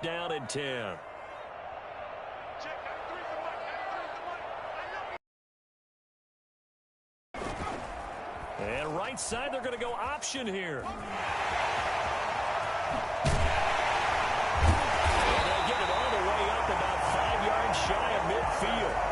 first down and 10. And right side, they're going to go option here. And they get it all the way up about 5 yards shy of midfield.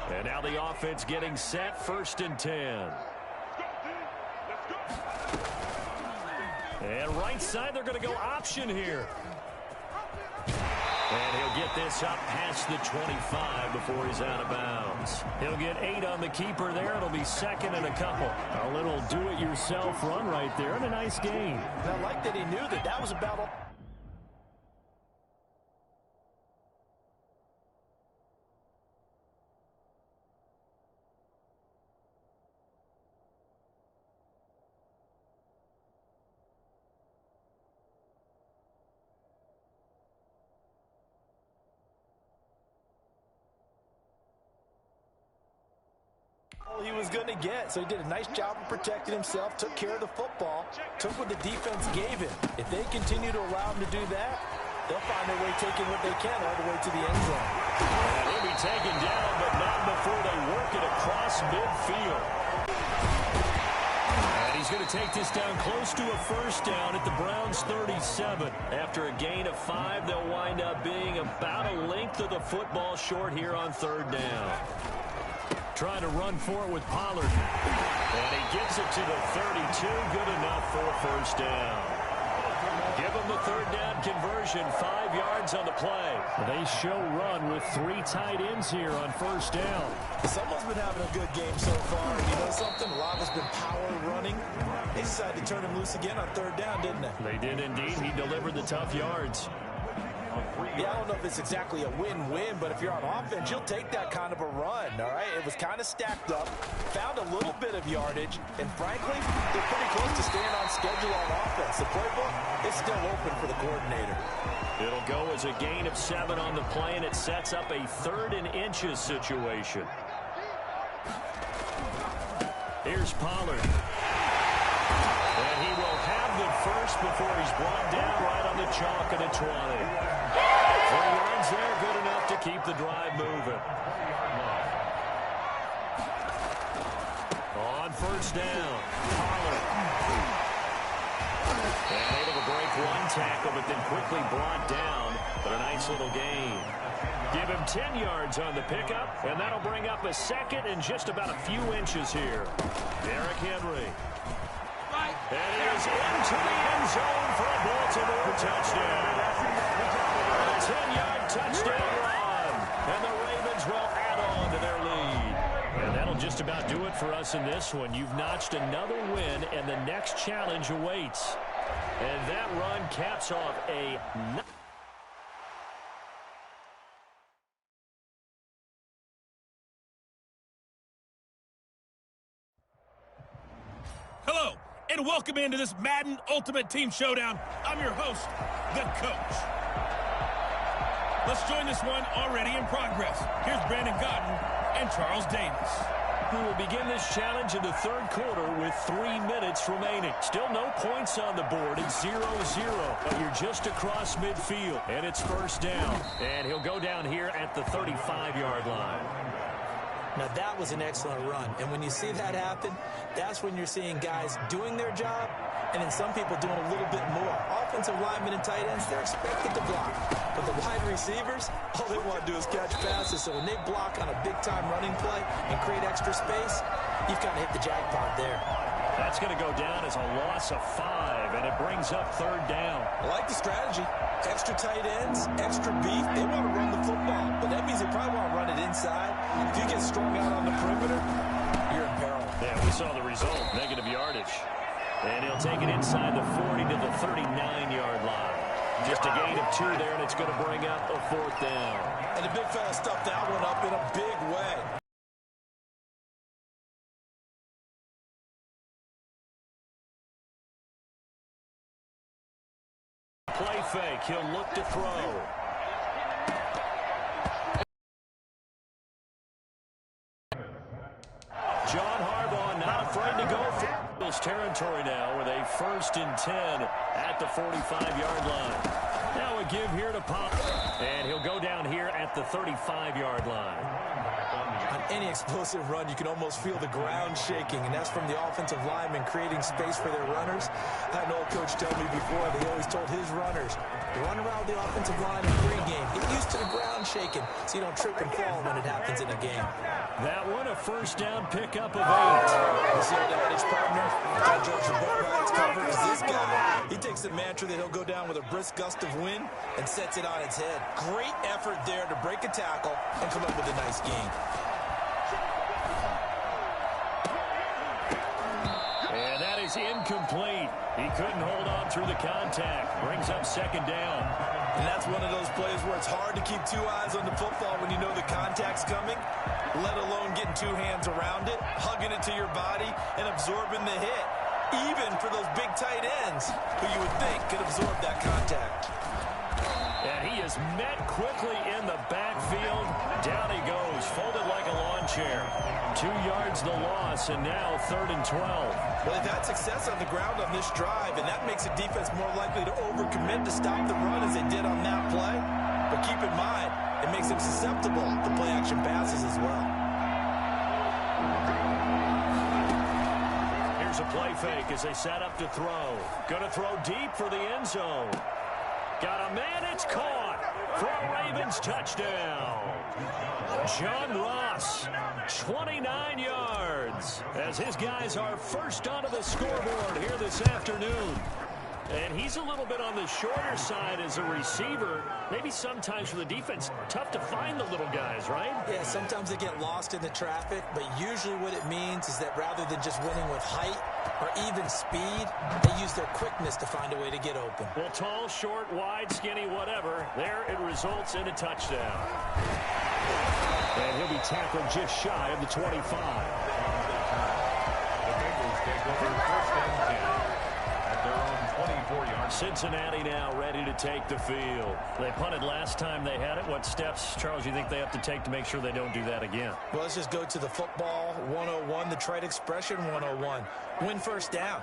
And now the offense getting set, first and 10. And right side, they're going to go option here. And he'll get this up past the 25 before he's out of bounds. He'll get 8 on the keeper there. It'll be second and a couple. A little do-it-yourself run right there and a nice gain. I like that he knew that that was a battle. He was going to get, so he did a nice job of protecting himself, took care of the football, took what the defense gave him. If they continue to allow him to do that, they'll find their way taking what they can all the way to the end zone. And he'll be taken down, but not before they work it across midfield. And he's going to take this down close to a first down at the Browns' 37. After a gain of 5, they'll wind up being about a length of the football short here on third down. Trying to run for it with Pollard. And he gets it to the 32. Good enough for a first down. Give him the third down conversion. 5 yards on the play. They show run with 3 tight ends here on first down. Someone's been having a good game so far. You know something? A lot has been power running. They decided to turn him loose again on third down, didn't they? They did indeed. He delivered the tough yards. Yeah, I don't know if it's exactly a win-win, but if you're on offense, you'll take that kind of a run, all right? It was kind of stacked up, found a little bit of yardage, and frankly, they're pretty close to staying on schedule on offense. The playbook is still open for the coordinator. It'll go as a gain of 7 on the play, and it sets up a 3rd and inches situation. Here's Pollard. And he will have the first before he's brought down right on the chalk at a 20. 3 yards there, good enough to keep the drive moving. On first down, Pollard. And able to break 1 tackle, but then quickly brought down. But a nice little gain. Give him 10 yards on the pickup, and that'll bring up a second and just about a few inches here. Derrick Henry. And it is into the end zone for a Baltimore touchdown. A 10-yard touchdown run. And the Ravens will add on to their lead. And that'll just about do it for us in this one. You've notched another win, and the next challenge awaits. And that run caps off a... Hello, and welcome into this Madden Ultimate Team Showdown. I'm your host, The Coach. Let's join this one already in progress. Here's Brandon Gaudin and Charles Davis. Who will begin this challenge in the third quarter with 3 minutes remaining. Still no points on the board. It's 0-0, but you're just across midfield, and it's first down. And he'll go down here at the 35-yard line. Now, that was an excellent run. And when you see that happen, that's when you're seeing guys doing their job and then some people doing a little bit more. Offensive linemen and tight ends, they're expected to block. But the wide receivers, all they want to do is catch passes. So when they block on a big-time running play and create extra space, you've kind of hit the jackpot there. That's going to go down as a loss of 5, and it brings up third down. I like the strategy. Extra tight ends, extra beef. They want to run the football, but that means they probably want to run it inside. If you get strung out on the perimeter, you're in peril. Yeah, we saw the result, negative yardage. And he'll take it inside the 40 to the 39-yard line. Just a gain of 2 there, and it's going to bring up a 4th down. And the big fella stuffed that one up in a big way. Play fake. He'll look to throw. John Harbaugh not afraid to go for Eagles territory now with a 1st and 10 at the 45-yard line. Now a give here to Pop. And he'll go down here at the 35-yard line. On any explosive run, you can almost feel the ground shaking, and that's from the offensive linemen creating space for their runners. I had an old coach tell me before that he always told his runners, run around the offensive line in pregame. Get used to the ground shaking so you don't trip and fall when it happens in a game. That one, a 1st down pickup of 8. You see that adage, partner? Don't judge the book by its cover, because this guy, he takes the mantra that he'll go down with a brisk gust of wind and sets it on its head. Great effort there to break a tackle and come up with a nice gain. And that is incomplete. He couldn't hold on through the contact. Brings up 2nd down. And that's one of those plays where it's hard to keep 2 eyes on the football when you know the contact's coming, let alone getting 2 hands around it, hugging it to your body, and absorbing the hit. Even for those big tight ends who you would think could absorb that contact. And he is met quickly in the backfield. Down he goes, folded like a lawn chair. 2 yards the loss, and now 3rd and 12. Well, they've had success on the ground on this drive, and that makes a defense more likely to overcommit to stop the run as they did on that play. But keep in mind, it makes them susceptible to play-action passes as well. Here's a play fake as they set up to throw. Going to throw deep for the end zone. Got a man, it's caught for a Ravens touchdown. John Ross, 29 yards, as his guys are first onto the scoreboard here this afternoon. And he's a little bit on the shorter side as a receiver. Maybe sometimes for the defense, tough to find the little guys, right? Yeah, sometimes they get lost in the traffic, but usually what it means is that rather than just winning with height or even speed, they use their quickness to find a way to get open. Well, tall, short, wide, skinny, whatever, there it results in a touchdown. And he'll be tackled just shy of the 25. The Bengals take over 1st and 10. Their own 24-yard. Cincinnati now ready to take the field. They punted last time they had it. What steps, Charles, you think they have to take to make sure they don't do that again? Well, let's just go to the football 101, the trade expression 101. Win 1st down.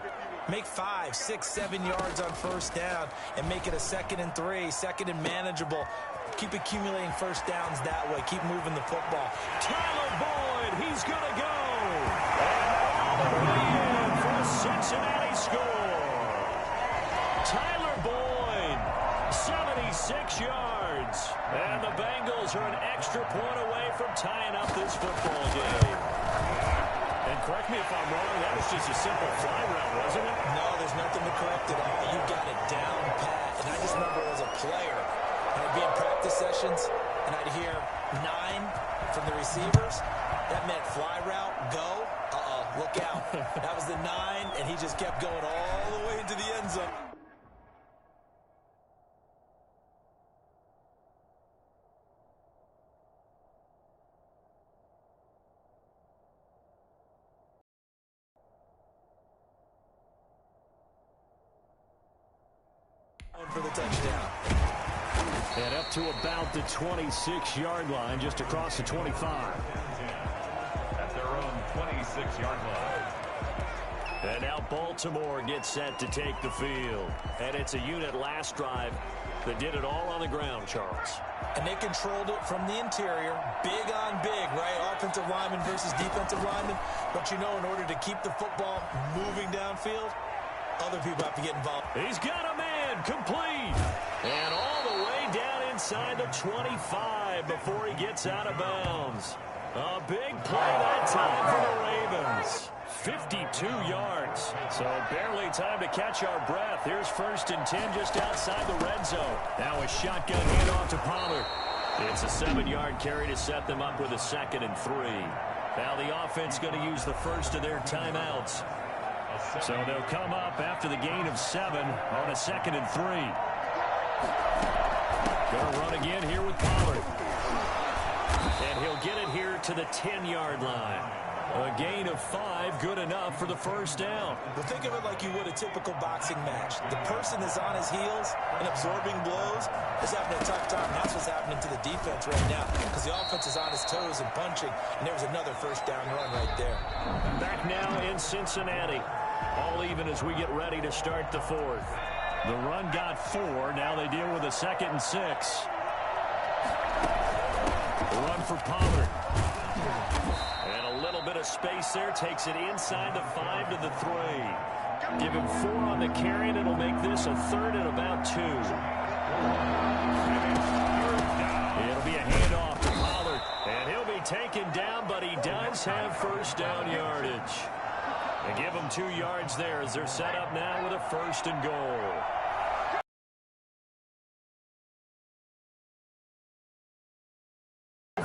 Make 5, 6, 7 yards on 1st down and make it a 2nd and 3, 2nd and manageable. Keep accumulating 1st downs that way. Keep moving the football. Tyler Boyd, he's going to go. And all the way in for a Cincinnati score. Tyler Boyd, 76 yards. And the Bengals are an extra point away from tying up this football game. And correct me if I'm wrong, that was just a simple fly route, wasn't it? No, there's nothing to correct at all. You got it down pat. And I just remember as a player, I'd be in practice sessions, and I'd hear 9 from the receivers. That meant fly route, go. Look out. That was the 9, and he just kept going all the way into the end zone. For the touchdown. And up to about the 26-yard line, just across the 25. At their own 26-yard line. And now Baltimore gets set to take the field. And it's a unit last drive that did it all on the ground, Charles. And they controlled it from the interior, big on big, right? Offensive lineman versus defensive lineman. But you know, in order to keep the football moving downfield, other people have to get involved. He's got a man, complete. And all the way down inside the 25 before he gets out of bounds. A big play that time for the Ravens. 52 yards. So barely time to catch our breath. Here's 1st and 10 just outside the red zone. Now a shotgun handoff to Pollard. It's a 7-yard carry to set them up with a 2nd and 3. Now the offense going to use the first of their timeouts. So they'll come up after the gain of 7 on a 2nd and 3. Going to run again here with Pollard. And he'll get it here to the 10-yard line. A gain of 5, good enough for the first down. But think of it like you would a typical boxing match. The person is on his heels and absorbing blows is having a tough time. That's what's happening to the defense right now because the offense is on his toes and punching, and there was another first down run right there. Back now in Cincinnati. All even as we get ready to start the 4th. The run got 4. Now they deal with a 2nd and 6. The run for Pollard. And a little bit of space there. Takes it inside the 5 to the 3. Give him 4 on the carry, and it'll make this a 3rd and about 2. It'll be a handoff to Pollard. And he'll be taken down, but he does have first down yardage. They give them 2 yards there as they're set up now with a 1st and goal.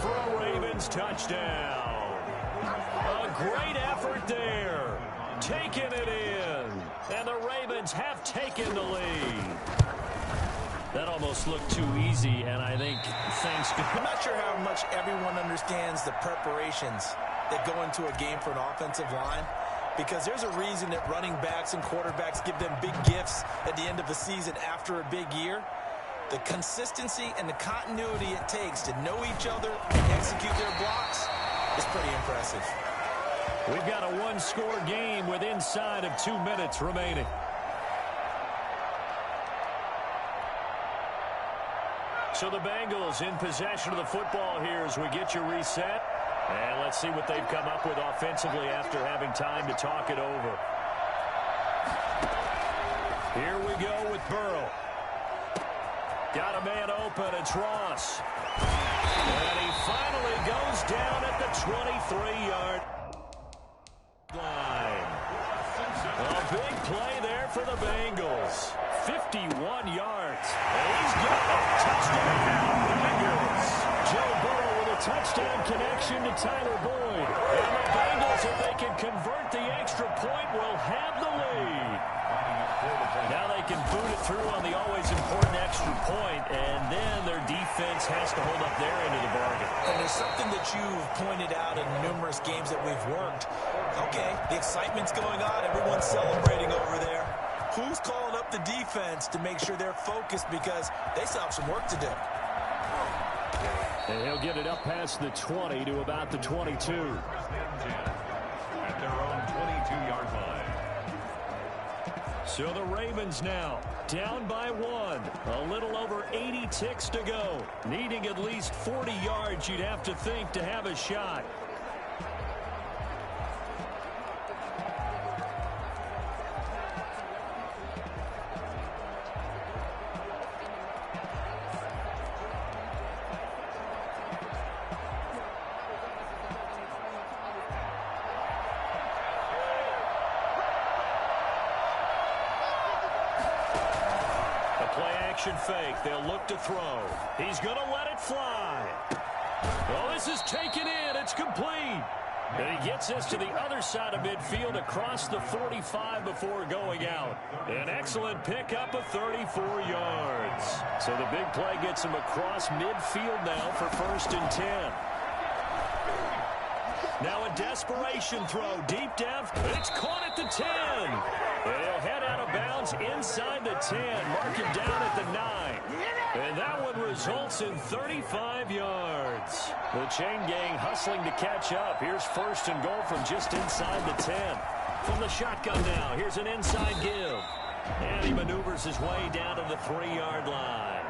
For a Ravens touchdown. A great effort there. Taking it in. And the Ravens have taken the lead. That almost looked too easy, and I think thanks to... I'm not sure how much everyone understands the preparations that go into a game for an offensive line. Because there's a reason that running backs and quarterbacks give them big gifts at the end of the season after a big year. The consistency and the continuity it takes to know each other and execute their blocks is pretty impressive. We've got a one-score game with inside of 2 minutes remaining. So the Bengals in possession of the football here as we get you reset. And let's see what they've come up with offensively after having time to talk it over. Here we go with Burrow. Got a man open. It's Ross. And he finally goes down at the 23-yard line. A big play there for the Bengals. 51 yards. And he's got a touchdown. Bengals. Joe Burrow with a touchdown connection to Tyler Boyd. And the Bengals, if they can convert the extra point, will have the lead. Now they can boot it through on the always important extra point, and then their defense has to hold up their end of the bargain. And there's something that you've pointed out in numerous games that we've worked. Okay, the excitement's going on. Everyone's celebrating over there. Who's calling up the defense to make sure they're focused because they still have some work to do? And he'll get it up past the 20 to about the 22. At their own 22-yard line. So the Ravens now down by 1. A little over 80 ticks to go. Needing at least 40 yards, you'd have to think, to have a shot. Fake. They'll look to throw. He's going to let it fly. Oh, this is taken in. It's complete. And he gets this to the other side of midfield across the 45 before going out. An excellent pickup of 34 yards. So the big play gets him across midfield now for 1st and 10. Now a desperation throw deep down. It's caught at the 10. And he'll head out of bounds inside the 10. Mark him down at the 9. And that one results in 35 yards. The chain gang hustling to catch up. Here's 1st and goal from just inside the 10. From the shotgun now, here's an inside give. And he maneuvers his way down to the 3-yard line.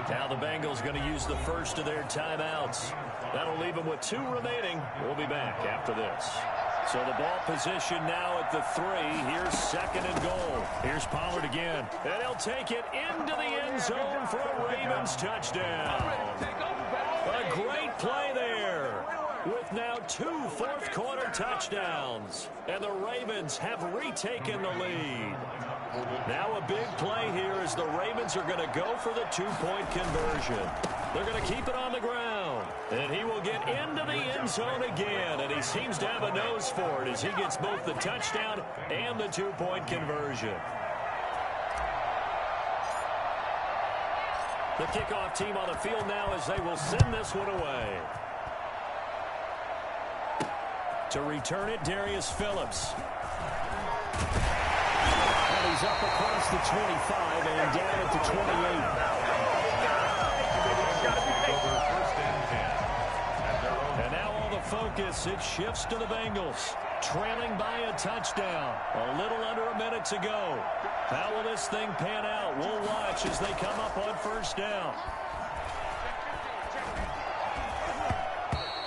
Now the Bengals going to use the first of their timeouts. That'll leave them with 2 remaining. We'll be back after this. So the ball position now at the 3. Here's 2nd and goal. Here's Pollard again. And he'll take it into the end zone for a Ravens touchdown. A great play there. With now 2 fourth-quarter touchdowns. And the Ravens have retaken the lead. Now a big play here as the Ravens are going to go for the 2-point conversion. They're going to keep it on the ground. And he will get into the end zone again, and he seems to have a nose for it as he gets both the touchdown and the two-point conversion. The kickoff team on the field now as they will send this one away. To return it, Darius Phillips. And he's up across the 25 and down at the 28. And now all the focus, it shifts to the Bengals. Trailing by a touchdown. A little under a minute to go. How will this thing pan out? We'll watch as they come up on first down.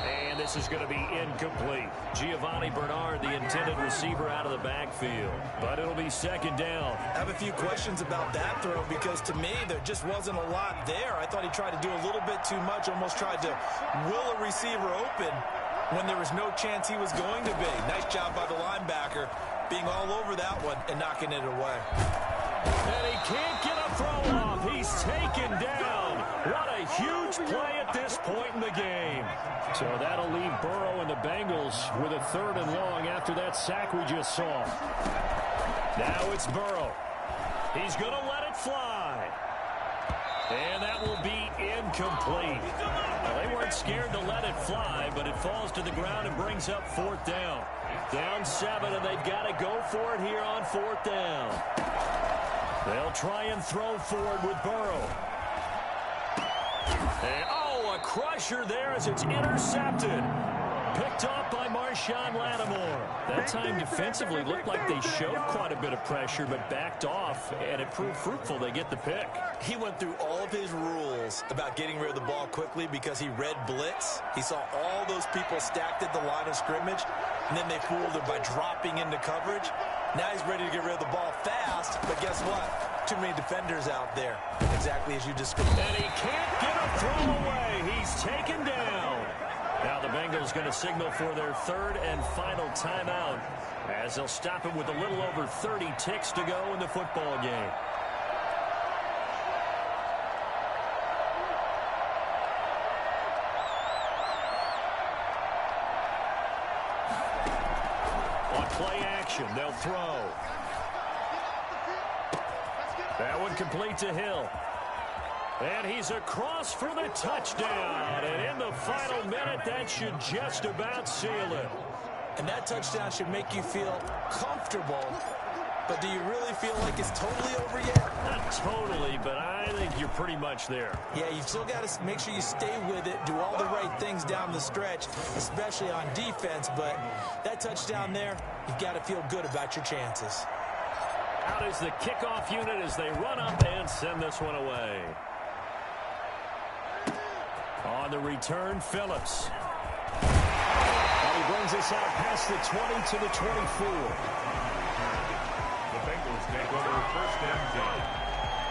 And this is going to be incomplete. Giovanni Bernard, the intended receiver, out of the backfield. But it'll be second down. I have a few questions about that throw because to me there just wasn't a lot there. I thought he tried to do a little bit too much, almost tried to will a receiver open when there was no chance he was going to be. Nice job by the linebacker being all over that one and knocking it away. And he can't get a throw off. He's taken down. What a huge play at this point in the game. So that'll leave Burrow and the Bengals with a third and long after that sack we just saw. Now it's Burrow. He's going to let it fly. And that will be incomplete. Well, they weren't scared to let it fly, but it falls to the ground and brings up fourth down. Down 7, and they've got to go for it here on fourth down. They'll try and throw forward with Burrow. And, oh, a crusher there as it's intercepted. Picked off by Marshawn Lattimore. That time defensively looked like they showed quite a bit of pressure, but backed off, and it proved fruitful. They get the pick. He went through all of his rules about getting rid of the ball quickly because he read blitz. He saw all those people stacked at the line of scrimmage, and then they fooled him by dropping into coverage. Now he's ready to get rid of the ball fast, but guess what? Too many defenders out there, exactly as you described. And he can't get a throw away. He's taken down. Now the Bengals going to signal for their third and final timeout as they'll stop him with a little over 30 ticks to go in the football game. On play action, they'll throw. That one complete to Hill. And he's across for the touchdown. And in the final minute, that should just about seal it. And that touchdown should make you feel comfortable. But do you really feel like it's totally over yet? Not totally, but I think you're pretty much there. Yeah, you've still got to make sure you stay with it, do all the right things down the stretch, especially on defense. But that touchdown there, you've got to feel good about your chances. Out is the kickoff unit as they run up and send this one away. On the return, Phillips. And he brings us out past the 20 to the 24. The Bengals take over first and 10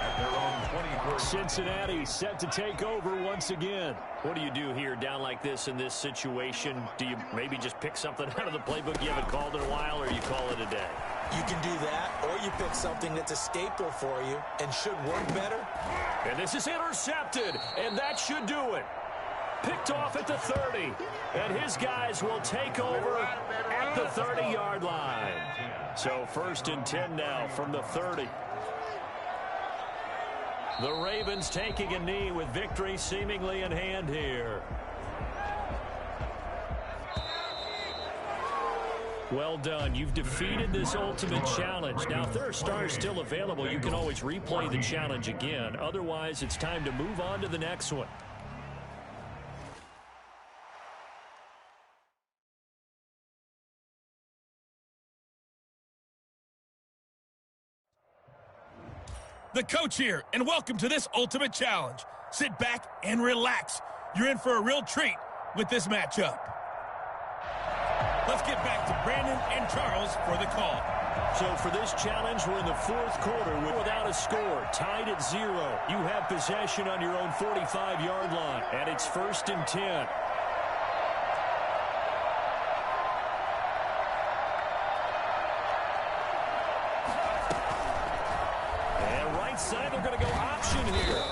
at their own 24. Cincinnati set to take over once again. What do you do here down like this in this situation? Do you maybe just pick something out of the playbook you haven't called in a while, or you call it a day? You can do that, or you pick something that's a staple for you and should work better. And this is intercepted, and that should do it. Picked off at the 30, and his guys will take over at the 30-yard line. So first and 10 now from the 30. The Ravens taking a knee with victory seemingly in hand here. Well done. You've defeated this ultimate challenge. Now, if there are stars still available, you can always replay the challenge again. Otherwise, it's time to move on to the next one. The coach here, and welcome to this ultimate challenge. Sit back and relax. You're in for a real treat with this matchup. Let's get back to Brandon and Charles for the call. So for this challenge, we're in the fourth quarter without a score, tied at 0. You have possession on your own 45-yard line, and it's first and 10. Side, they're going to go option here.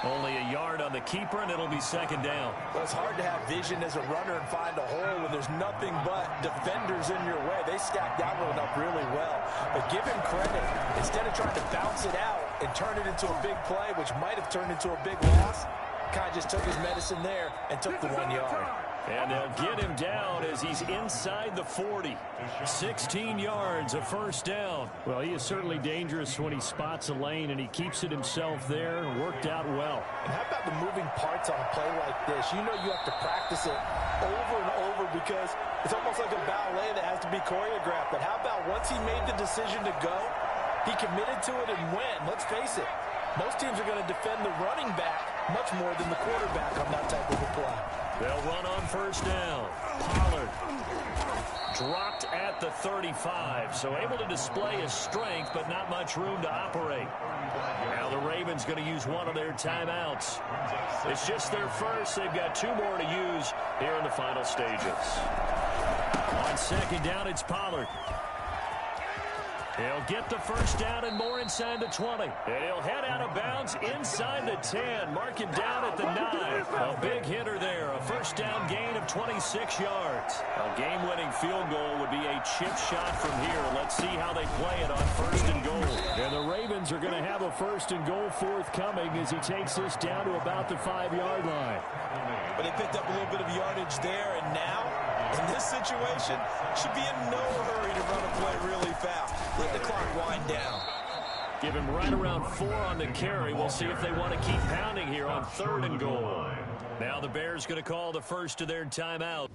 Only a yard on the keeper, and it'll be second down. Well, it's hard to have vision as a runner and find a hole when there's nothing but defenders in your way. They stacked that one up really well. But give him credit. Instead of trying to bounce it out and turn it into a big play, which might have turned into a big loss, kind of just took his medicine there and took the 1 yard. And they'll get him down as he's inside the 40. 16 yards, a first down. Well, he is certainly dangerous when he spots a lane, and he keeps it himself there. Worked out well. And how about the moving parts on a play like this? You know you have to practice it over and over because it's almost like a ballet that has to be choreographed. But how about once he made the decision to go, he committed to it and went. Let's face it, most teams are going to defend the running back much more than the quarterback on that type of a play. They'll run on first down. Pollard dropped at the 35, so able to display his strength, but not much room to operate. Now the Ravens going to use one of their timeouts. It's just their first. They've got 2 more to use here in the final stages. On second down, it's Pollard. He'll get the first down and more inside the 20. And he'll head out of bounds inside the 10. Mark him down at the 9. A big hitter there. A first down gain of 26 yards. A game-winning field goal would be a chip shot from here. Let's see how they play it on first and goal. And the Ravens are going to have a first and goal forthcoming as he takes this down to about the 5-yard line. But they picked up a little bit of yardage there, and now, in this situation, should be in no hurry to run a play really fast. Let the clock wind down. Give him right around 4 on the carry. We'll see if they want to keep pounding here on third and goal. Now the Bears going to call the first of their timeout.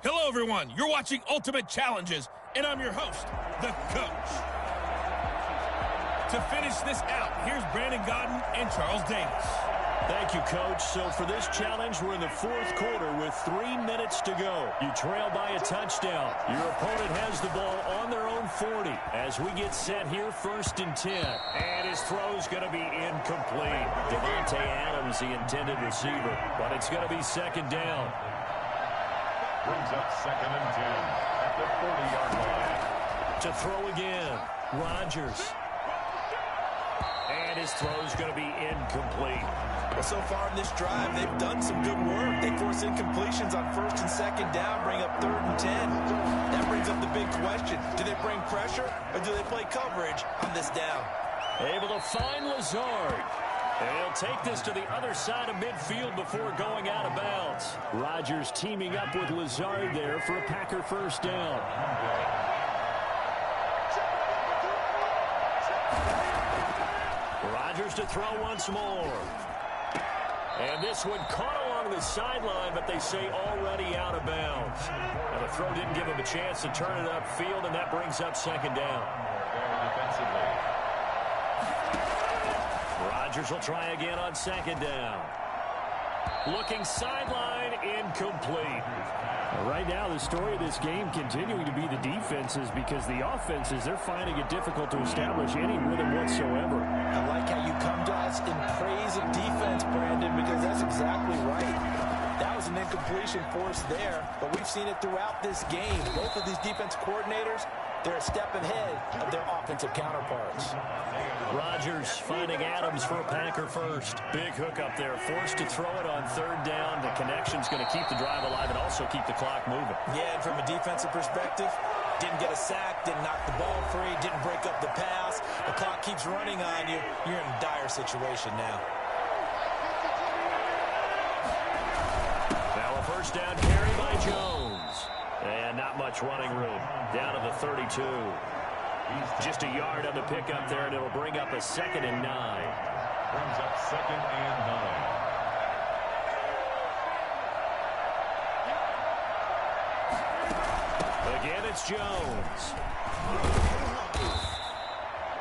Hello, everyone. You're watching Ultimate Challenges, and I'm your host, The Coach. To finish this out, here's Brandon Gaudin and Charles Davis. Thank you, Coach. So for this challenge, we're in the 4th quarter with 3 minutes to go. You trail by a touchdown. Your opponent has the ball on their own 40. As we get set here, 1st and 10. And his throw's going to be incomplete. Davante Adams, the intended receiver. But it's going to be second down. Brings up 2nd and 10 at the 40-yard line. To throw again, Rodgers. And his throw's going to be incomplete. Well, so far in this drive, they've done some good work. They force incompletions on 1st and 2nd down, bring up 3rd and 10. That brings up the big question. Do they bring pressure, or do they play coverage on this down? Able to find Lazard. And he'll take this to the other side of midfield before going out of bounds. Rodgers teaming up with Lazard there for a Packer first down. Rodgers to throw once more. And this one caught along the sideline, but they say already out of bounds. And the throw didn't give him a chance to turn it upfield, and that brings up second down. Defensively. Rodgers will try again on second down. Looking sideline, incomplete. Right now, the story of this game continuing to be the defenses, because the offenses, they're finding it difficult to establish any rhythm whatsoever. I like how you come to us in praise of defense, Brandon, because that's exactly right. That was an incompletion forced there, but we've seen it throughout this game. Both of these defense coordinators, they're a step ahead of their offensive counterparts. Rodgers finding Adams for a Packer first. Big hook up there, forced to throw it on 3rd down. The connection's going to keep the drive alive and also keep the clock moving. Yeah, and from a defensive perspective, didn't get a sack, didn't knock the ball free, didn't break up the pass. The clock keeps running on you. You're in a dire situation now. Now a first down carry by Jones. And not much running room. Down to the 32. Just a yard on the pickup there, and it'll bring up a 2nd and 9. Brings up 2nd and 9. Again, it's Jones.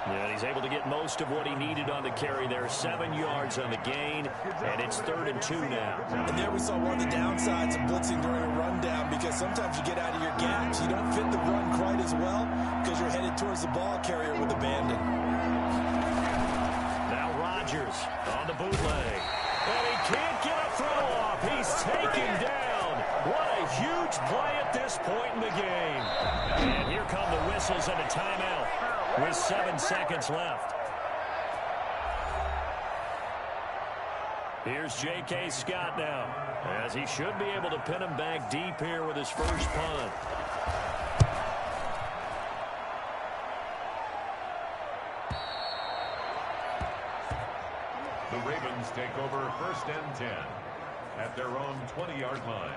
And he's able to get most of what he needed on the carry there. 7 yards on the gain, and it's 3rd and 2 now. And there we saw one of the downsides of blitzing during a rundown, because sometimes you get out of your gaps. You don't fit the run quite as well because you're headed towards the ball carrier with abandon. Now Rodgers on the bootleg. And he can't get a throw off. He's taken down. What a huge play at this point in the game. And here come the whistles and a timeout with 7 seconds left. Here's J.K. Scott now, as he should be able to pin him back deep here with his first punt. The Ravens take over 1st and 10 at their own 20-yard line.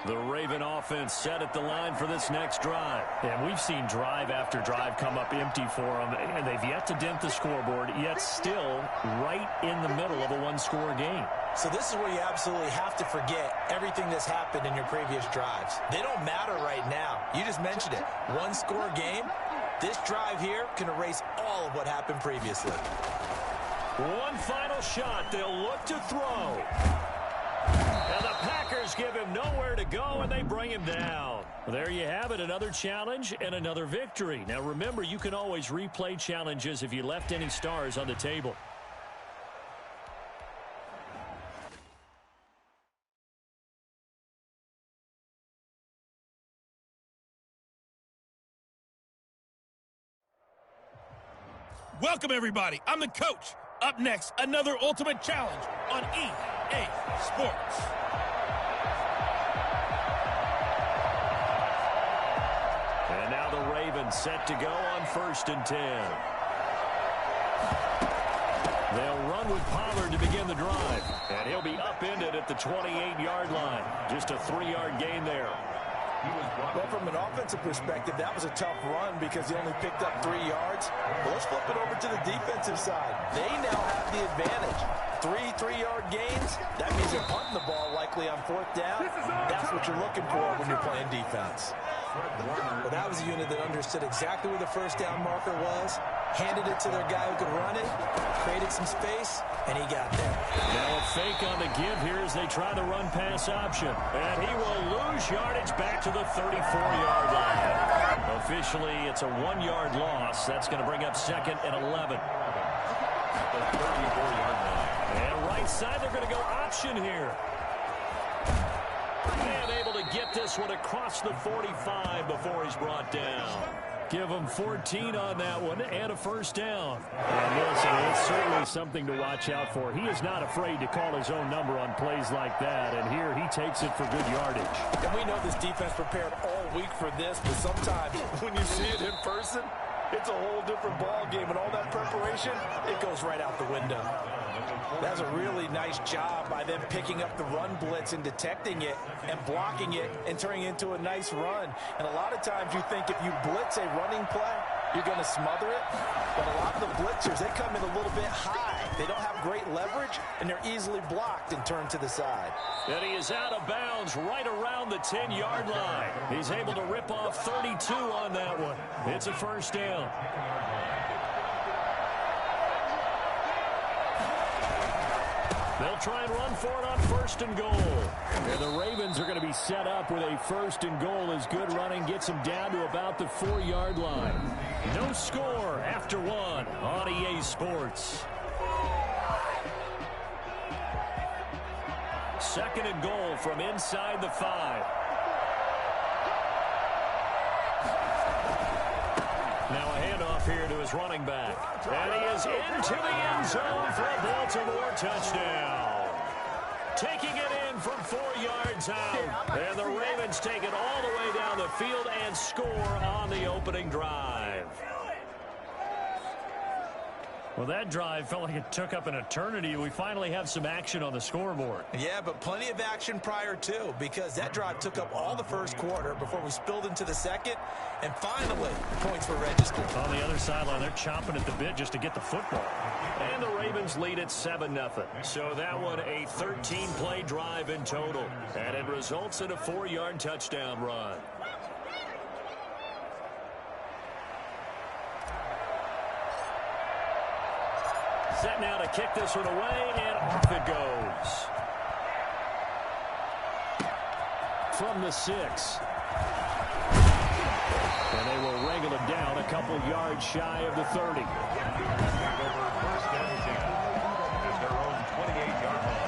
The Raven offense set at the line for this next drive. And we've seen drive after drive come up empty for them, and they've yet to dent the scoreboard, yet still right in the middle of a one-score game. So this is where you absolutely have to forget everything that's happened in your previous drives. They don't matter right now. You just mentioned it. One-score game. This drive here can erase all of what happened previously. One final shot. They'll look to throw. And the Packers give him nowhere to go, and they bring him down. Well, there you have it, another challenge and another victory. Now, remember, you can always replay challenges if you left any stars on the table. Welcome, everybody. I'm the coach. Up next, another Ultimate Challenge on EA Sports. And now the Ravens set to go on 1st and 10. They'll run with Pollard to begin the drive. And he'll be upended at the 28-yard line. Just a 3-yard gain there. Well, from an offensive perspective, that was a tough run because he only picked up 3 yards. But let's flip it over to the defensive side. They now have the advantage. 3-3-yard gains, that means they're punting the ball likely on 4th down. That's what you're looking for when you're playing defense. Well, that was a unit that understood exactly where the 1st down marker was, handed it to their guy who could run it, created some space, and he got there. Now a fake on the give here as they try the run-pass option. And he will lose yardage back to the 34-yard line. Officially, it's a 1-yard loss. That's going to bring up 2nd and 11. The 34-yard line. And right side, they're going to go option here. And able to get this one across the 45 before he's brought down. Give him 14 on that one and a 1st down. And listen, it's certainly something to watch out for. He is not afraid to call his own number on plays like that, and here he takes it for good yardage. And we know this defense prepared all week for this, but sometimes when you see it in person, it's a whole different ball game, and all that preparation, it goes right out the window. That's a really nice job by them picking up the run blitz and detecting it and blocking it and turning it into a nice run. And a lot of times you think if you blitz a running play, you're going to smother it. But a lot of the blitzers, they come in a little bit high. They don't have great leverage, and they're easily blocked and turned to the side. And he is out of bounds right around the 10-yard line. He's able to rip off 32 on that one. It's a 1st down. They'll try and run for it on 1st and goal. And the Ravens are going to be set up with a 1st and goal as good running gets them down to about the 4-yard line. No score after 1 on EA Sports. 2nd and goal from inside the 5. Now a handoff here to his running back. And he is into the end zone for a Baltimore touchdown. Taking it in from 4 yards out. And the Ravens take it all the way down the field and score on the opening drive. Well, that drive felt like it took up an eternity. We finally have some action on the scoreboard. Yeah, but plenty of action prior to, because that drive took up all the first quarter before we spilled into the second, and finally, points were registered. On the other sideline, they're chomping at the bit just to get the football. And the Ravens lead at 7-0. So that one a 13-play drive in total, and it results in a 4-yard touchdown run. Set now to kick this one away, and off it goes. From the 6. And they will wrangle it down a couple yards shy of the 30. Over first and 10 at their own 28-yard line.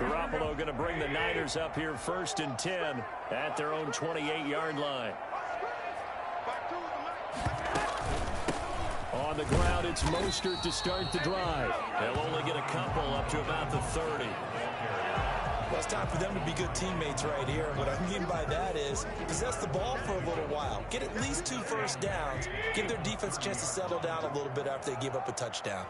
Garoppolo going to bring the Niners up here first and 10 at their own 28-yard line. On the ground, it's Mostert to start the drive. They'll only get a couple up to about the 30. Well, it's time for them to be good teammates right here. And what I mean by that is possess the ball for a little while. Get at least 2 first downs. Give their defense a chance to settle down a little bit after they give up a touchdown.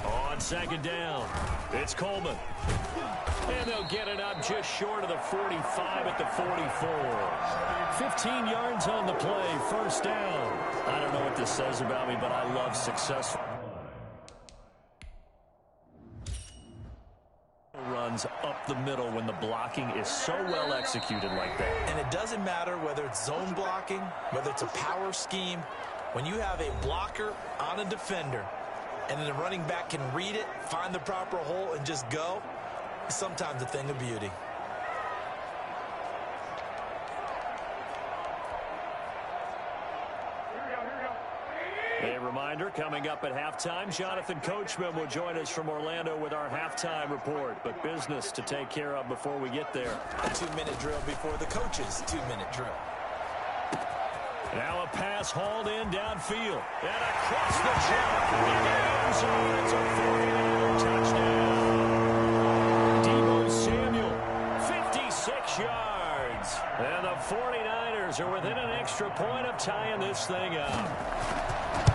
On second down, it's Coleman. And they'll get it up just short of the 45 at the 44. 15 yards on the play, first down. I don't know what this says about me, but I love successful runs up the middle when the blocking is so well executed like that. And it doesn't matter whether it's zone blocking, whether it's a power scheme. When you have a blocker on a defender, and then the running back can read it, find the proper hole, and just go, it's sometimes a thing of beauty. A reminder, coming up at halftime, Jonathan Coachman will join us from Orlando with our halftime report. But business to take care of before we get there. A 2-minute drill before the coach's 2-minute drill. Now a pass hauled in downfield. And across the track in the end zone. It's a 40-yard touchdown. Deebo Samuel, 56 yards. And the 49ers are within an extra point of tying this thing up.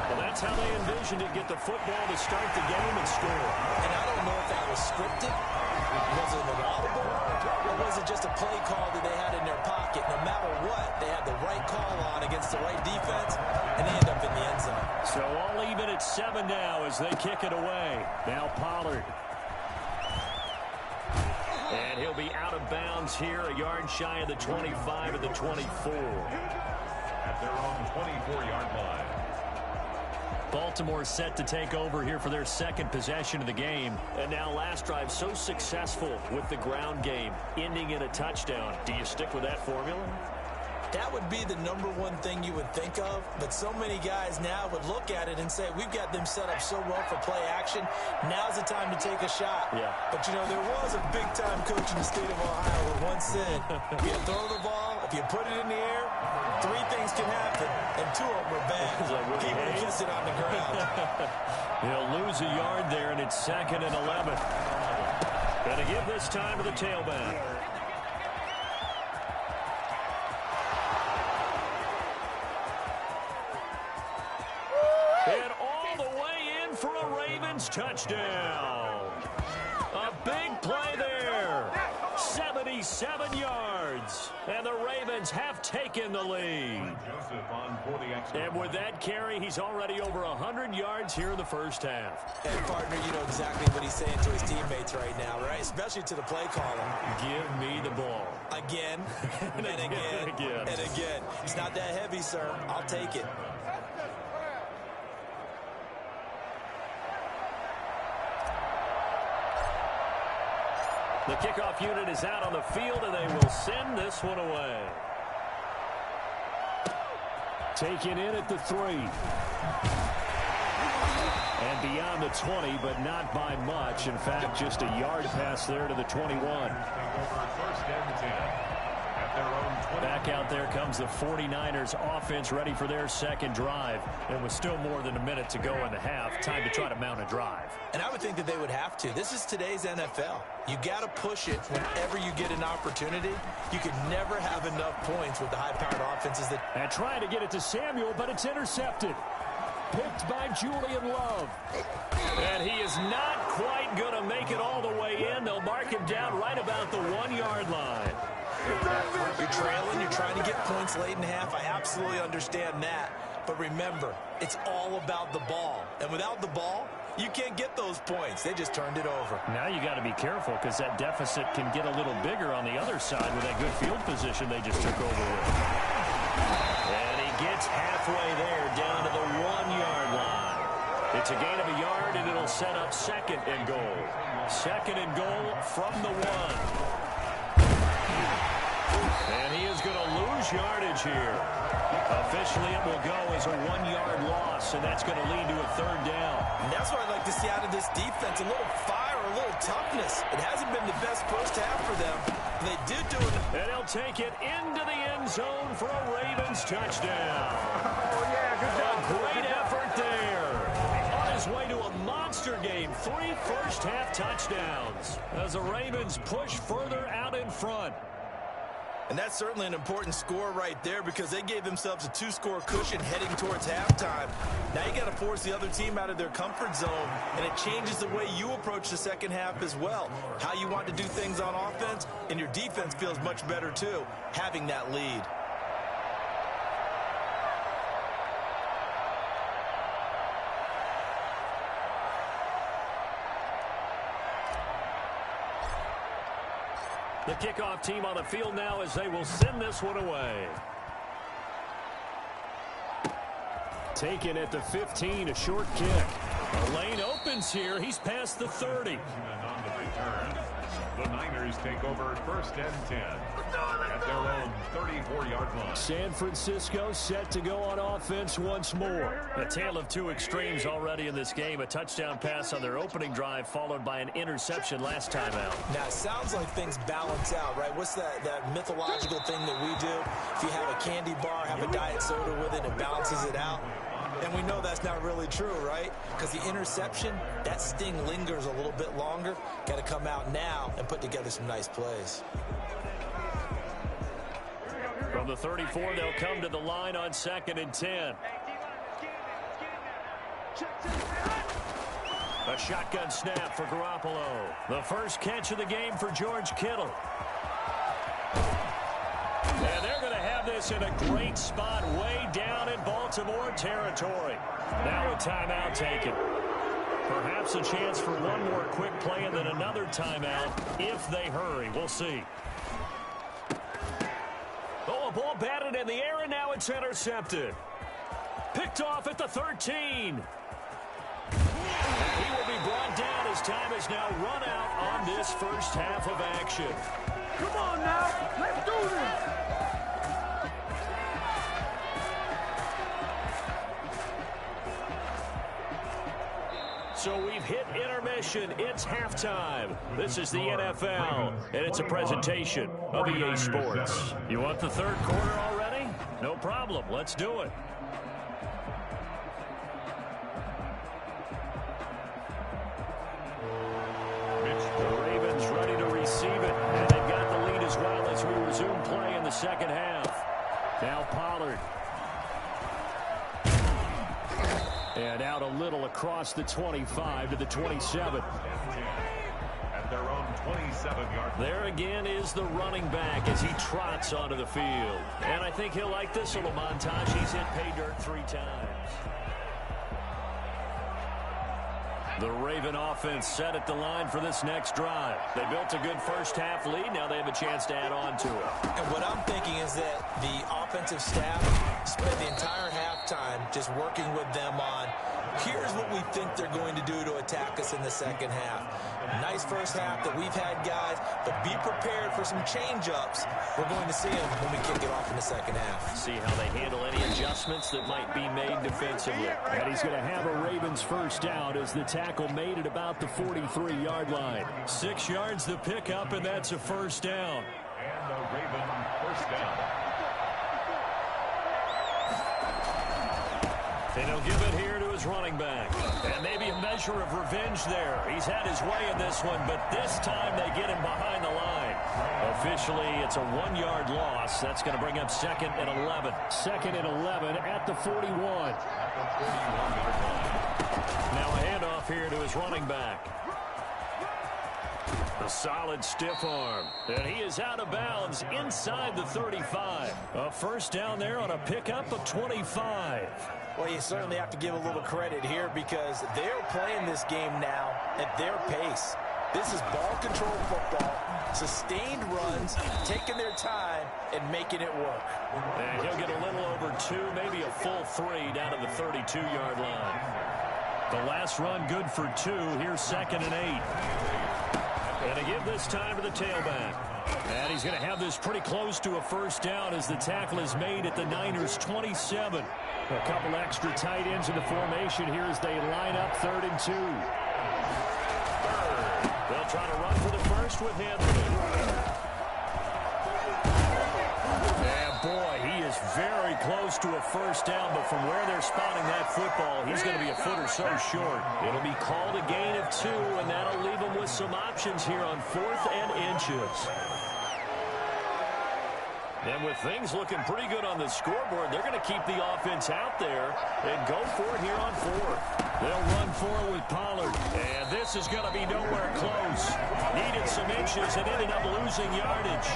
Well, that's how they envisioned it. Get the football to start the game and score. And I don't know if that was scripted. Was it an audible? Or was it just a play call that they had in their pocket? No matter what, they had the right call on against the right defense, and they end up in the end zone. So all even at 7 now as they kick it away. Now Pollard. And he'll be out of bounds here, a yard shy of the 25 of the 24. At their own 24-yard line. Baltimore set to take over here for their second possession of the game. And now last drive so successful with the ground game, ending in a touchdown. Do you stick with that formula? That would be the #1 thing you would think of, but so many guys now would look at it and say, we've got them set up so well for play action, now's the time to take a shot. Yeah. But, you know, there was a big-time coach in the state of Ohio who once said, if you throw the ball, if you put it in the air, 3 things can happen, and 2 of them are bad. He would have kissed it on the ground. He'll lose a yard there, and it's 2nd and 11. Gonna give this time to the tailback. And all the way in for a Ravens touchdown. A big play there. 77 yards. And the Ravens have taken the lead. And with that carry, he's already over 100 yards here in the first half. And, partner, you know exactly what he's saying to his teammates right now, right? Especially to the play caller. Give me the ball. Again, and again, and again. It's not that heavy, sir. I'll take it. The kickoff unit is out on the field, and they will send this one away. Taken in at the 3. And beyond the 20, but not by much. In fact, just a yard pass there to the 21. First and 10. at their own 20. Back out there comes the 49ers offense ready for their second drive. And with still more than a minute to go in the half, time to try to mount a drive. And I would think that they would have to. This is today's NFL. You got to push it whenever you get an opportunity. You can never have enough points with the high-powered offenses. And trying to get it to Samuel, but it's intercepted. Picked by Julian Love. And he is not quite going to make it all the way in. They'll mark him down right about the 1-yard line. You're trailing. You're trying to get points late in half. I absolutely understand that. But remember, it's all about the ball. And without the ball, you can't get those points. They just turned it over. Now you got to be careful because that deficit can get a little bigger on the other side with that good field position they just took over with. And he gets halfway there down to the 1-yard line. It's a gain of a yard, and it'll set up second and goal. Second and goal from the 1. And he is going to lose yardage here. Officially, it will go as a 1-yard loss, and that's going to lead to a third down. And that's what I'd like to see out of this defense, a little fire, a little toughness. It hasn't been the best first half for them. They did do it. And he'll take it into the end zone for a Ravens touchdown. Oh, yeah, good job. A great effort there. On his way to a monster game, 3 first-half touchdowns as the Ravens push further out in front. And that's certainly an important score right there because they gave themselves a 2-score cushion heading towards halftime. Now you got to force the other team out of their comfort zone, and it changes the way you approach the second half as well. How you want to do things on offense, and your defense feels much better too, having that lead. The kickoff team on the field now as they will send this one away. Taken at the 15, a short kick. The lane opens here. He's past the 30. And on the return, the Niners take over first and 10 at their own 34-yard line. San Francisco set to go on offense once more. A tale of two extremes already in this game. A touchdown pass on their opening drive followed by an interception last time out. Now, it sounds like things balance out, right? What's that mythological thing that we do? If you have a candy bar, have a diet soda with it, it balances it out. And we know that's not really true, right? Because the interception, that sting lingers a little bit longer. Got to come out now and put together some nice plays. From the 34, they'll come to the line on 2nd and 10. A shotgun snap for Garoppolo. The first catch of the game for George Kittle. And they're going to have this in a great spot way down in Baltimore territory. Now a timeout taken. Perhaps a chance for one more quick play and then another timeout if they hurry. We'll see. Oh, a ball batted in the air, and now it's intercepted. Picked off at the 13. And he will be brought down as time is now run out on this first half of action. Come on now, let's do this. So we've hit intermission. It's halftime. This is the NFL, and it's a presentation of EA Sports. You want the third quarter already? No problem. Let's do it. The Ravens ready to receive it, and they've got the lead as well as we resume play in the second half. Now Pollard. And out a little across the 25 to the 27. At their own 27-yard line. There again is the running back as he trots onto the field. And I think he'll like this little montage. He's hit pay dirt 3 times. The Raven offense set at the line for this next drive. They built a good first half lead. Now they have a chance to add on to it. And what I'm thinking is that the offensive staff spent the entire halftime just working with them on, here's what we think they're going to do to attack us in the second half. Nice first half that we've had, guys, but be prepared for some change-ups. We're going to see them when we kick it off in the second half. See how they handle any adjustments that might be made defensively. And he's going to have a Ravens first down as the tackle made at about the 43-yard line. 6 yards the pickup, and that's a first down. And the Raven first down. And he'll give it here to his running back. And maybe a measure of revenge there. He's had his way in this one, but this time they get him behind the line. Officially, it's a 1-yard loss. That's going to bring up 2nd and 11. 2nd and 11 at the 41. Now a handoff here to his running back. A solid stiff arm. And he is out of bounds inside the 35. A first down there on a pickup of 25. Well, you certainly have to give a little credit here because they're playing this game now at their pace. This is ball control football, sustained runs, taking their time, and making it work. And he'll get a little over 2, maybe a full 3 down to the 32-yard line. The last run good for 2. Here's 2nd and 8. And to give this time to the tailback. And he's going to have this pretty close to a first down as the tackle is made at the Niners' 27. A couple extra tight ends in the formation here as they line up 3rd and 2. They'll try to run for the first with Anthony. And boy, he is very close to a first down, but from where they're spotting that football, he's going to be a foot or so short. It'll be called a gain of 2, and that'll leave him with some options here on 4th and inches. And with things looking pretty good on the scoreboard, they're going to keep the offense out there and go for it here on 4th. They'll run for it with Pollard. And this is going to be nowhere close. Needed some inches and ended up losing yardage.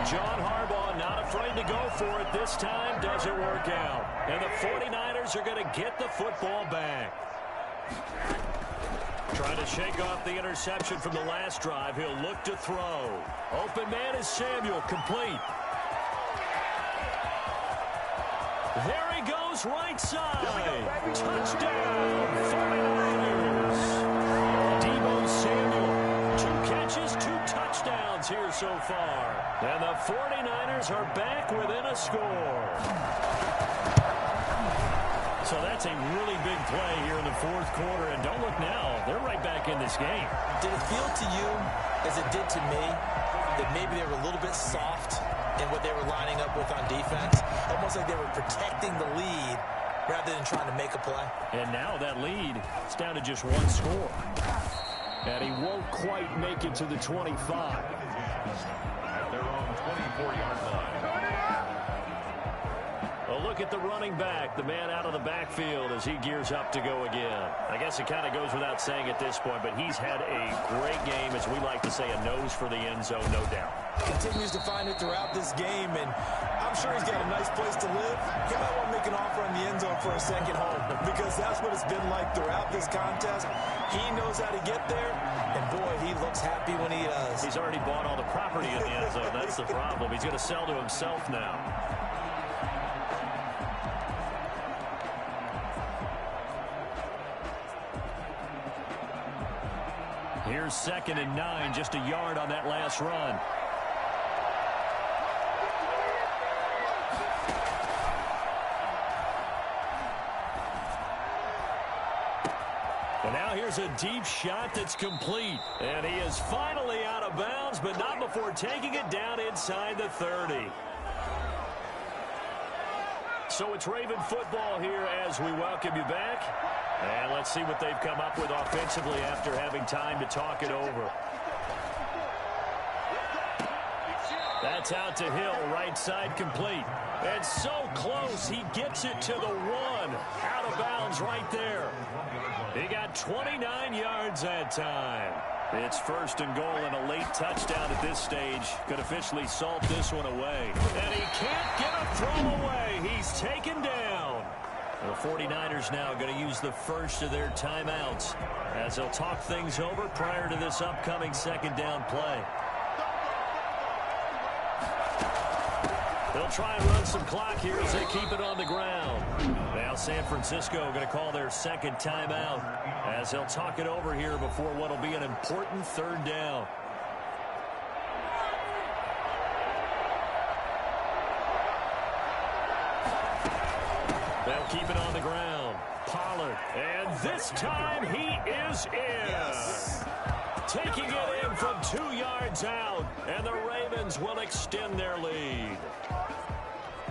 John Harbaugh not afraid to go for it this time. Doesn't work out. And the 49ers are going to get the football back. Trying to shake off the interception from the last drive. He'll look to throw. Open man is Samuel, complete. There he goes, right side. Touchdown, 49ers. Deebo Samuel, 2 catches, 2 touchdowns here so far. And the 49ers are back within a score. So that's a really big play here in the 4th quarter. And don't look now, they're right back in this game. Did it feel to you, as it did to me, that maybe they were a little bit soft in what they were lining up with on defense? Almost like they were protecting the lead rather than trying to make a play. And now that lead is down to just 1 score. And he won't quite make it to the 25. At their own 24-yard line. A look at the running back, the man out of the backfield as he gears up to go again. I guess it kind of goes without saying at this point, but he's had a great game, as we like to say, a nose for the end zone, no doubt. Continues to find it throughout this game, and I'm sure he's got a nice place to live. He might want to make an offer on the end zone for a second home, because that's what it's been like throughout this contest. He knows how to get there, and boy, he looks happy when he does. He's already bought all the property in the end zone. That's the problem. He's going to sell to himself now. Here's 2nd and 9, just a yard on that last run. And now here's a deep shot that's complete. And he is finally out of bounds, but not before taking it down inside the 30. So it's Raven football here as we welcome you back. And let's see what they've come up with offensively after having time to talk it over. That's out to Hill, right side complete. And so close, he gets it to the 1. Out of bounds right there. He got 29 yards that time. It's 1st and goal and a late touchdown at this stage. Could officially salt this one away. And he can't get a throw away. He's taken down. The 49ers now going to use the first of their timeouts as they'll talk things over prior to this upcoming 2nd down play. They'll try and run some clock here as they keep it on the ground. Now San Francisco going to call their 2nd timeout as they'll talk it over here before what will be an important 3rd down. They'll keep it on the ground. Pollard. And this time he is in. Taking it in one from 2 yards out, and the Ravens will extend their lead.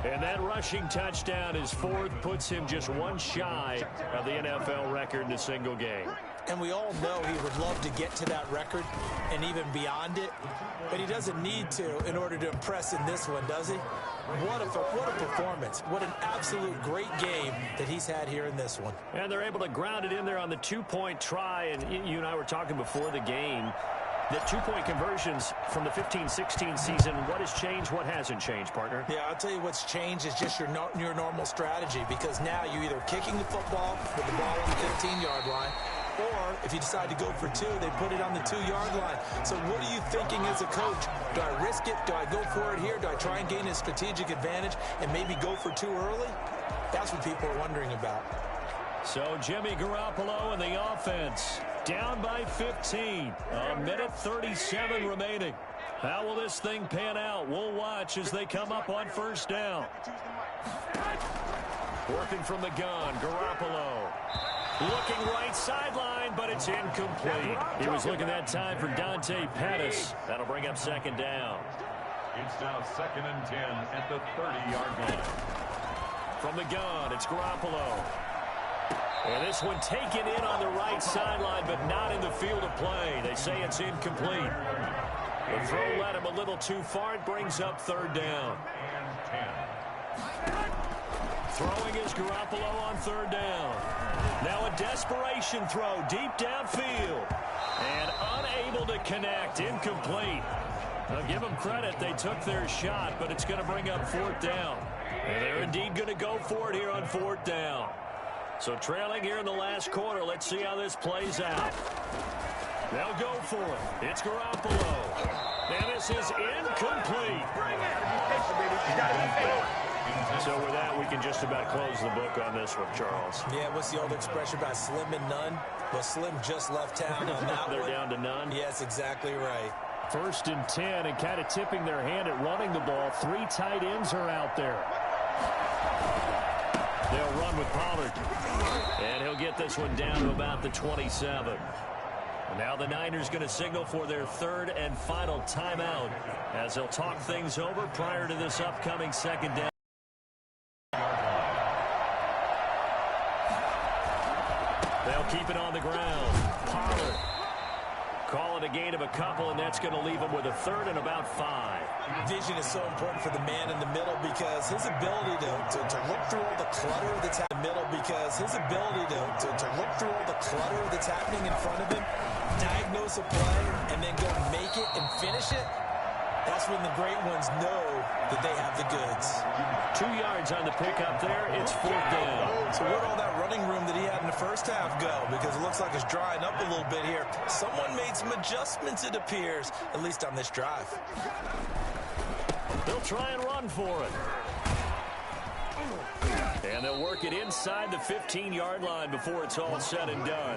And that rushing touchdown, his fourth, puts him just one shy of the NFL record in a single game. And we all know he would love to get to that record and even beyond it, but he doesn't need to in order to impress in this one, does he? What a performance. What an absolute great game that he's had here in this one. And they're able to ground it in there on the two-point try, and you and I were talking before the game. The two-point conversions from the 15-16 season, what has changed, what hasn't changed, partner? Yeah, I'll tell you what's changed is just your normal strategy, because now you're either kicking the football with the ball on the 15-yard line, or if you decide to go for two, they put it on the 2-yard line. So what are you thinking as a coach? Do I risk it? Do I go for it here? Do I try and gain a strategic advantage and maybe go for two early? That's what people are wondering about. So Jimmy Garoppolo and the offense down by 15. A minute 37 remaining. How will this thing pan out? We'll watch as they come up on first down. Working from the gun, Garoppolo. Looking right sideline, but it's incomplete. He was looking that time for Dante Pettis. That'll bring up second down. It's now 2nd and 10 at the 30-yard line. From the gun, it's Garoppolo. And this one taken in on the right sideline, but not in the field of play. They say it's incomplete. The throw led him a little too far. It brings up third down. Throwing is Garoppolo on third down. Now a desperation throw deep downfield. And unable to connect. Incomplete. I'll give them credit. They took their shot, but it's going to bring up fourth down. And they're indeed going to go for it here on fourth down. So trailing here in the last quarter. Let's see how this plays out. They'll go for it. It's Garoppolo. And this is incomplete. So with that, we can just about close the book on this one, Charles. Yeah, what's the old expression about slim and none? Well, Slim just left town on that They're one. down to none. Yes, exactly right. 1st and 10, and kind of tipping their hand at running the ball. 3 tight ends are out there. They'll run with Pollard. And he'll get this one down to about the 27. And now the Niners going to signal for their third and final timeout as they'll talk things over prior to this upcoming second down. They'll keep it on the ground. Pollard. Call it a gain of a couple, and that's going to leave him with a third and about 5. Vision is so important for the man in the middle because his ability to look through all the clutter that's happening in the middle because his ability to look through all the clutter that's happening in front of him, diagnose a play, and then go make it and finish it. That's when the great ones know that they have the goods. 2 yards on the pickup there. It's fourth down. So where'd all that running room that he had in the first half go? Because it looks like it's drying up a little bit here. Someone made some adjustments, it appears, at least on this drive. They'll try and run for it. And they'll work it inside the 15-yard line before it's all said and done.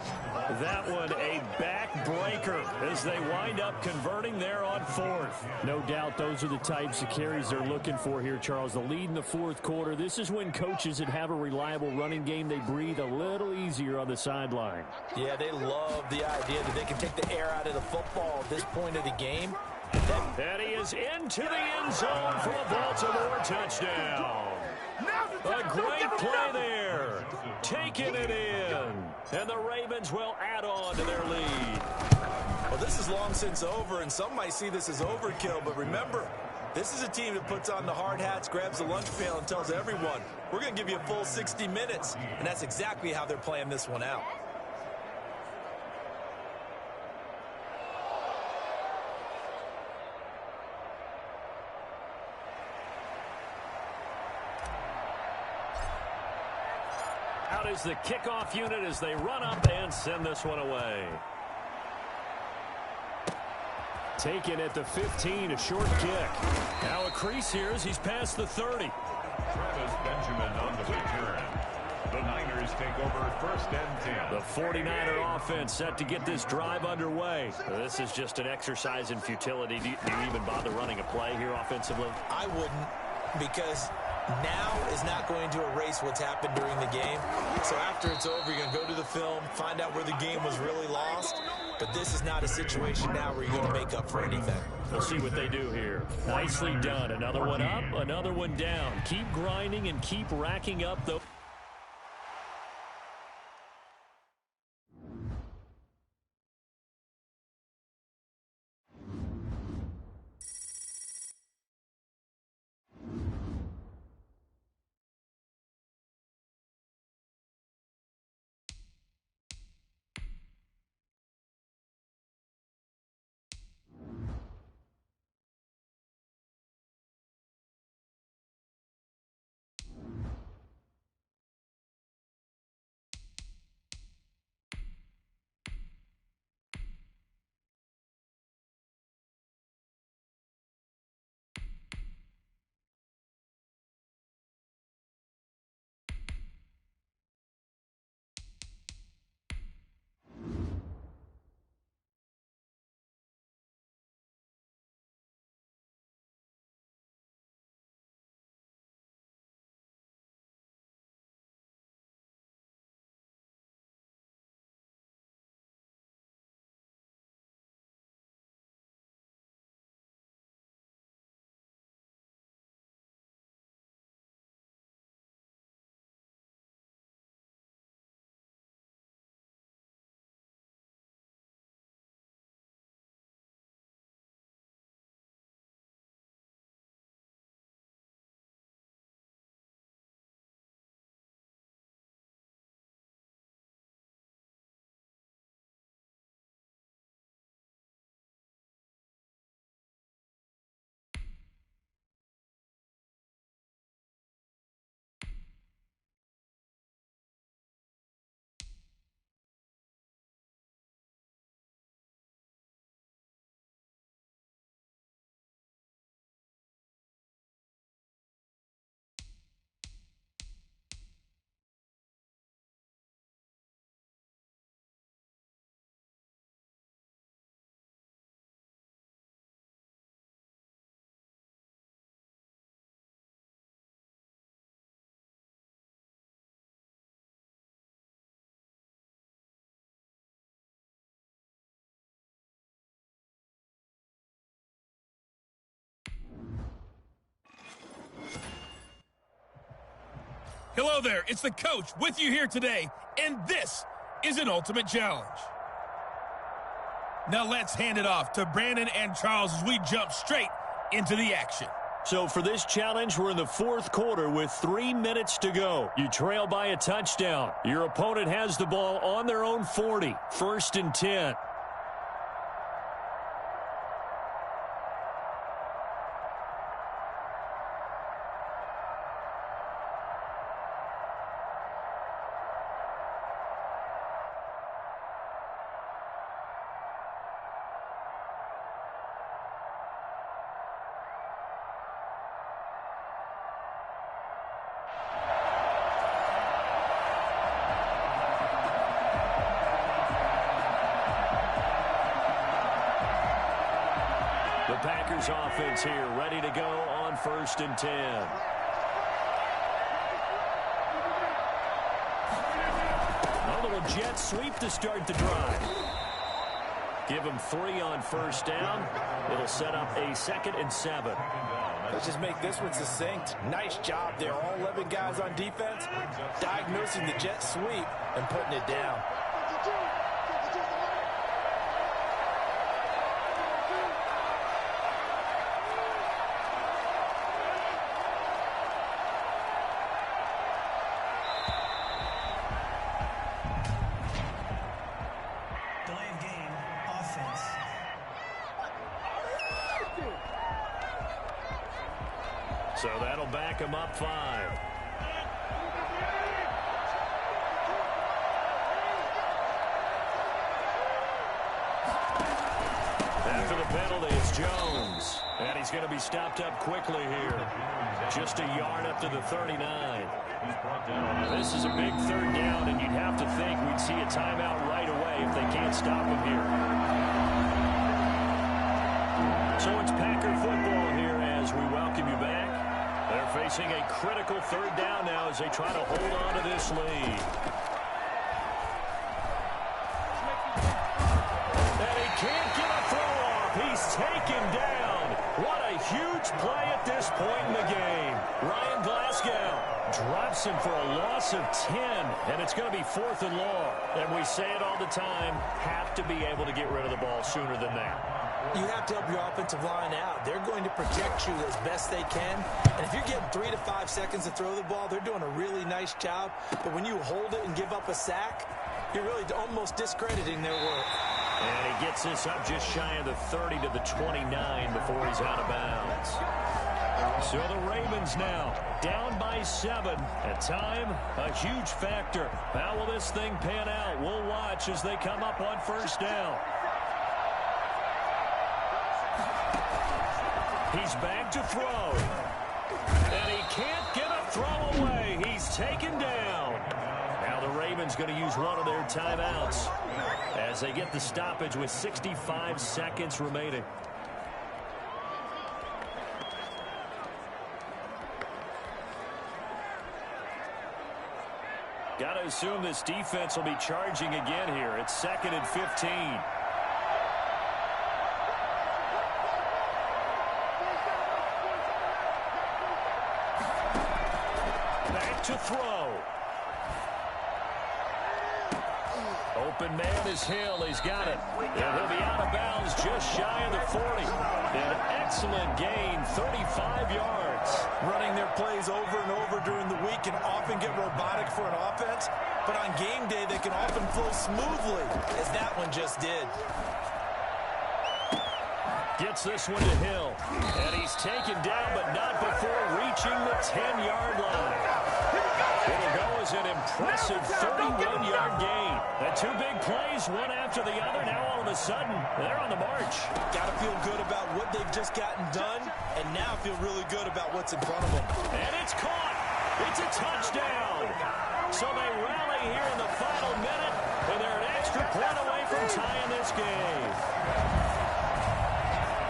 That one a backbreaker as they wind up converting there on fourth. No doubt those are the types of carries they're looking for here, Charles. The lead in the fourth quarter. This is when coaches that have a reliable running game, they breathe a little easier on the sideline. Yeah, they love the idea that they can take the air out of the football at this point of the game. And he is into the end zone for a Baltimore touchdown. A great play there. Taking it in. And the Ravens will add on to their lead. Well, this is long since over, and some might see this as overkill. But remember, this is a team that puts on the hard hats, grabs the lunch pail, and tells everyone, we're going to give you a full 60 minutes. And that's exactly how they're playing this one out. Out is the kickoff unit as they run up and send this one away. Taken at the 15, a short kick. Now a crease here as he's past the 30. Travis Benjamin on the return. The Niners take over 1st and 10. The 49er offense set to get this drive underway. This is just an exercise in futility. Do you even bother running a play here offensively? I wouldn't, because now is not going to erase what's happened during the game. So after it's over, you're going to go to the film, find out where the game was really lost, but this is not a situation now where you're going to make up for anything. We'll see what they do here. Nicely done. Another one up, another one down. Keep grinding and keep racking up the... Hello there, it's the coach with you here today, and this is an Ultimate Challenge. Now let's hand it off to Brandon and Charles as we jump straight into the action. So for this challenge, we're in the fourth quarter with 3 minutes to go. You trail by a touchdown. Your opponent has the ball on their own 40, 1st and 10. The Packers offense here, ready to go on 1st and 10. A little jet sweep to start the drive. Give them 3 on 1st down. It'll set up a 2nd and 7. Let's just make this one succinct. Nice job there. All 11 guys on defense diagnosing the jet sweep and putting it down. So that'll back him up 5. After the penalty, it's Jones. And he's going to be stopped up quickly here. Just a yard up to the 39. This is a big 3rd down, and you'd have to think we'd see a timeout right away if they can't stop him here. So it's Packer football here as we welcome you back. They're facing a critical 3rd down now as they try to hold on to this lead. taken down. What a huge play at this point in the game. Ryan Glasgow drops him for a loss of 10, and it's going to be 4th and long. And we say it all the time, have to be able to get rid of the ball sooner than that. You have to help your offensive line out. They're going to protect you as best they can. And if you're getting 3 to 5 seconds to throw the ball, they're doing a really nice job. But when you hold it and give up a sack, you're really almost discrediting their work. And he gets this up just shy of the 30 to the 29 before he's out of bounds. So the Ravens now down by 7. At time, a huge factor. How will this thing pan out? We'll watch as they come up on 1st down. He's back to throw. And he can't get a throw away. He's taken down. Now the Ravens going to use one of their timeouts as they get the stoppage with 65 seconds remaining. Got to assume this defense will be charging again here. It's 2nd and 15. To throw. Open man is Hill. He's got it. And he'll be out of bounds just shy of the 40. An excellent gain, 35 yards. Running their plays over and over during the week can often get robotic for an offense, but on game day they can often flow smoothly, as that one just did. Gets this one to Hill. And he's taken down, but not before reaching the 10-yard line. It'll go as an impressive 31-yard gain. The 2 big plays, one after the other. Now all of a sudden, they're on the march. Got to feel good about what they've just gotten done, and now feel really good about what's in front of them. And it's caught. It's a touchdown. So they rally here in the final minute, and they're an extra point away from tying this game.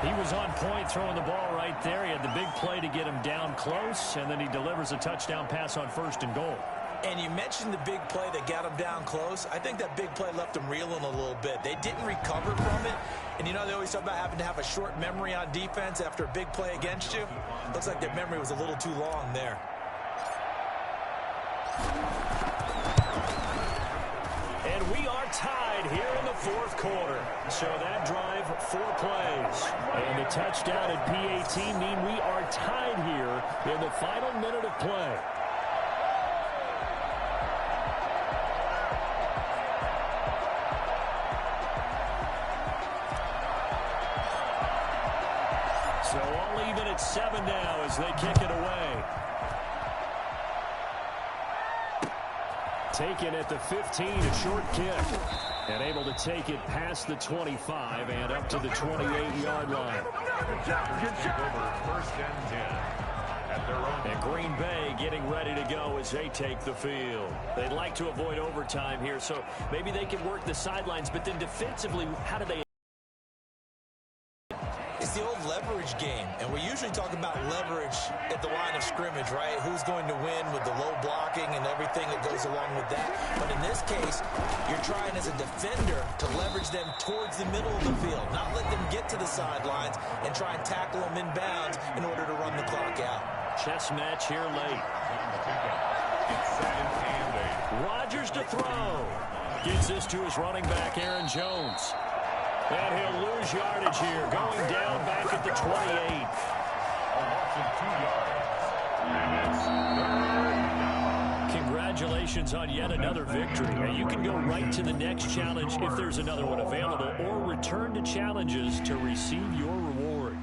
He was on point throwing the ball right there. He had the big play to get him down close, and then he delivers a touchdown pass on 1st and goal. And you mentioned the big play that got him down close. I think that big play left him reeling a little bit. They didn't recover from it. And, you know, they always talk about having to have a short memory on defense after a big play against you. Looks like their memory was a little too long there. And we are tied here in the 4th quarter. So that drive, 4 plays. And the touchdown and PAT mean we are tied here in the final minute of play. So all even at 7 now as they kick it away. Taken at the 15, a short kick. And able to take it past the 25 and up to the 28-yard line. Over 1st and 10. At their own. And Green Bay getting ready to go as they take the field. They'd like to avoid overtime here, so maybe they can work the sidelines, but then defensively, how do they? It's the old leverage game, and we usually talk about leverage at the line of scrimmage, right? Who's going to win with the low blocking and everything that goes along with that. But in this case, you're trying as a defender to leverage them towards the middle of the field, not let them get to the sidelines and try and tackle them inbounds in order to run the clock out. Chess match here late. It's 2nd and 8. Rodgers to throw. Gets this to his running back, Aaron Jones. And he'll lose yardage here, going down back at the 28. A loss of 2 yards. Congratulations on yet another victory. Now you can go right to the next challenge if there's another one available, or return to challenges to receive your reward.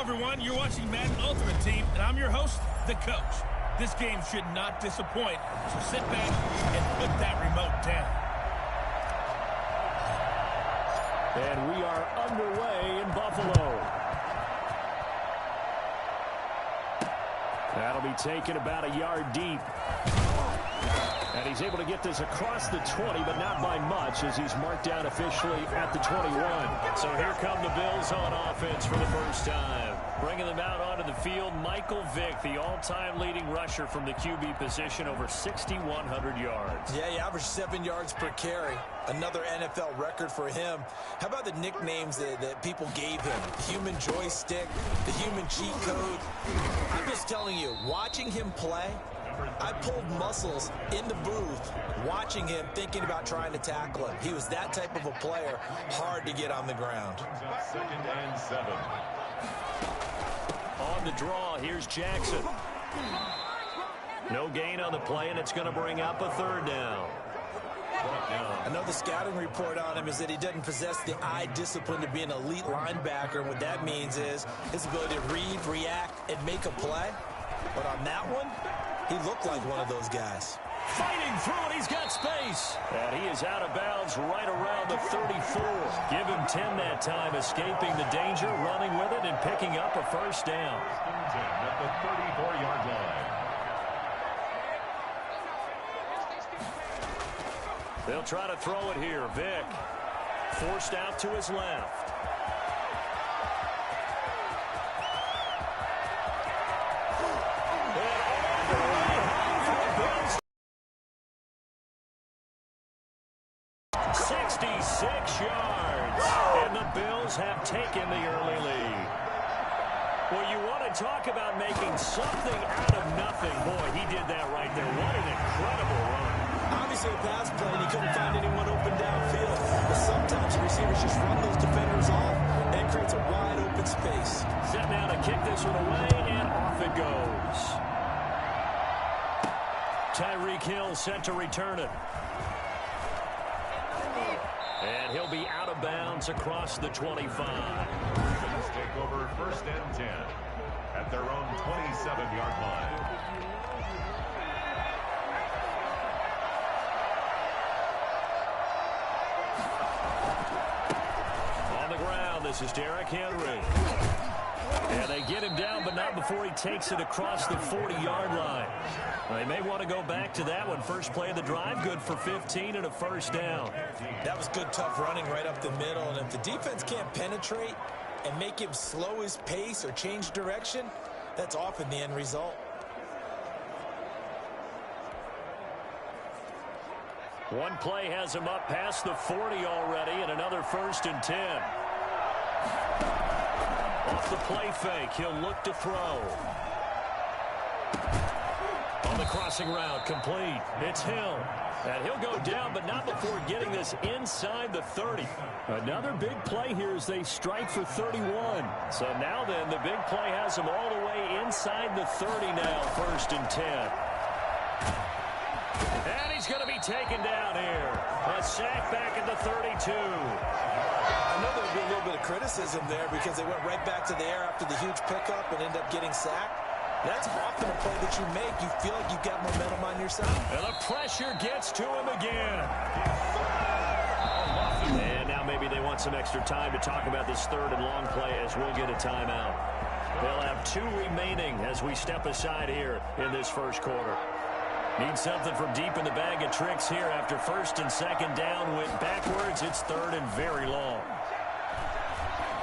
everyone. You're watching Madden Ultimate Team, and I'm your host, the coach. This game should not disappoint, so sit back and put that remote down. And we are underway in Buffalo. That'll be taken about a yard deep. And he's able to get this across the 20, but not by much, as he's marked down officially at the 21. So here come the Bills on offense for the first time. Bringing them out onto the field, Michael Vick, the all-time leading rusher from the QB position, over 6,100 yards. Yeah, he averaged 7 yards per carry. Another NFL record for him. How about the nicknames that people gave him? The human joystick, the human cheat code. I'm just telling you, watching him play, I pulled muscles in the booth watching him, thinking about trying to tackle him. He was that type of a player, hard to get on the ground. 2nd and 7. On the draw, here's Jackson. No gain on the play, and it's going to bring up a 3rd down. I know the scouting report on him is that he doesn't possess the eye discipline to be an elite linebacker. And what that means is his ability to read, react, and make a play. But on that one, he looked like one of those guys. Fighting through it, he's got space. And he is out of bounds right around the 34. Give him 10 that time, escaping the danger, running with it, and picking up a 1st down. 10 at the 34-yard line. They'll try to throw it here. Vick forced out to his left. And 66 yards. And the Bills have taken the early lead. Well, you want to talk about making something out of nothing. Boy, he did that right there. What an incredible run. Obviously a pass play, and he couldn't find anyone open downfield. But sometimes receivers just run those defenders off, and it creates a wide open space. Set now to kick this one away, and off it goes. Tyreek Hill set to return it. And he'll be out of bounds across the 25. Bills take over 1st and 10 at their own 27-yard line. On the ground, this is Derrick Henry. And they get him down, but not before he takes it across the 40-yard line. They may want to go back to that one. First play of the drive, good for 15 and a 1st down. That was good, tough running right up the middle. And if the defense can't penetrate and make him slow his pace or change direction, that's often the end result. One play has him up past the 40 already, and another 1st and 10. Off the play fake, he'll look to throw. On the crossing route, complete. It's Hill. And he'll go down, but not before getting this inside the 30. Another big play here as they strike for 31. So now then, the big play has him all the way inside the 30 now, 1st and 10. And he's going to be taken down here. A sack back at the 32. I know there'll be a little bit of criticism there because they went right back to the air after the huge pickup and ended up getting sacked. That's often a play that you make. You feel like you've got momentum on your side. And the pressure gets to him again. And now maybe they want some extra time to talk about this 3rd and long play as we'll get a timeout. They'll have 2 remaining as we step aside here in this 1st quarter. Need something from deep in the bag of tricks here after 1st and 2nd down. Went backwards. It's 3rd and very long.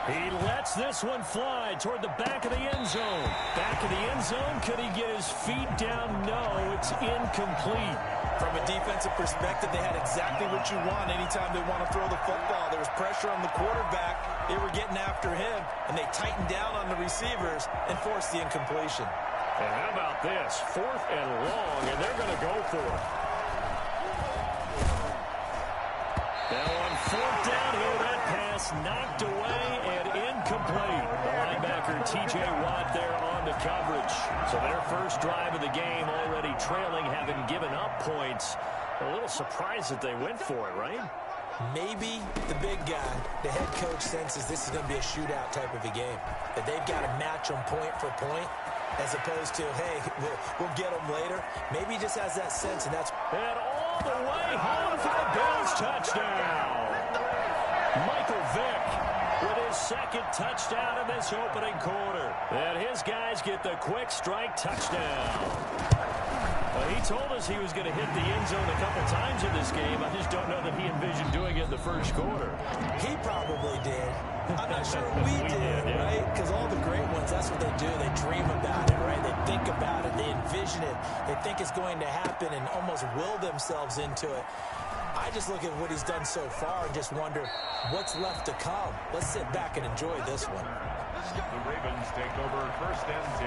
He lets this one fly toward the back of the end zone. Back of the end zone. Could he get his feet down? No, it's incomplete. From a defensive perspective, they had exactly what you want anytime they want to throw the football. There was pressure on the quarterback. They were getting after him, and they tightened down on the receivers and forced the incompletion. And how about this? 4th and long, and they're going to go for it. Now on 4th down here, that pass knocked away and incomplete. The linebacker T.J. Watt there on the coverage. So their first drive of the game already trailing, having given up points. A little surprised that they went for it, right? Maybe the big guy, the head coach, senses this is going to be a shootout type of a game, that they've got to match them point for point as opposed to, hey, we'll get them later. Maybe he just has that sense, and that's... And all the way home for the Bills touchdown. Michael Vick with his second touchdown in this opening quarter. And his guys get the quick strike touchdown. Well, he told us he was going to hit the end zone a couple times in this game. I just don't know that he envisioned doing it in the first quarter. He probably did. I'm not sure we did, right? Because all the great ones, that's what they do. They dream about it, right? They think about it. They envision it. They think it's going to happen and almost will themselves into it. I just look at what he's done so far and just wonder what's left to come. Let's sit back and enjoy this one. The Ravens take over first and 10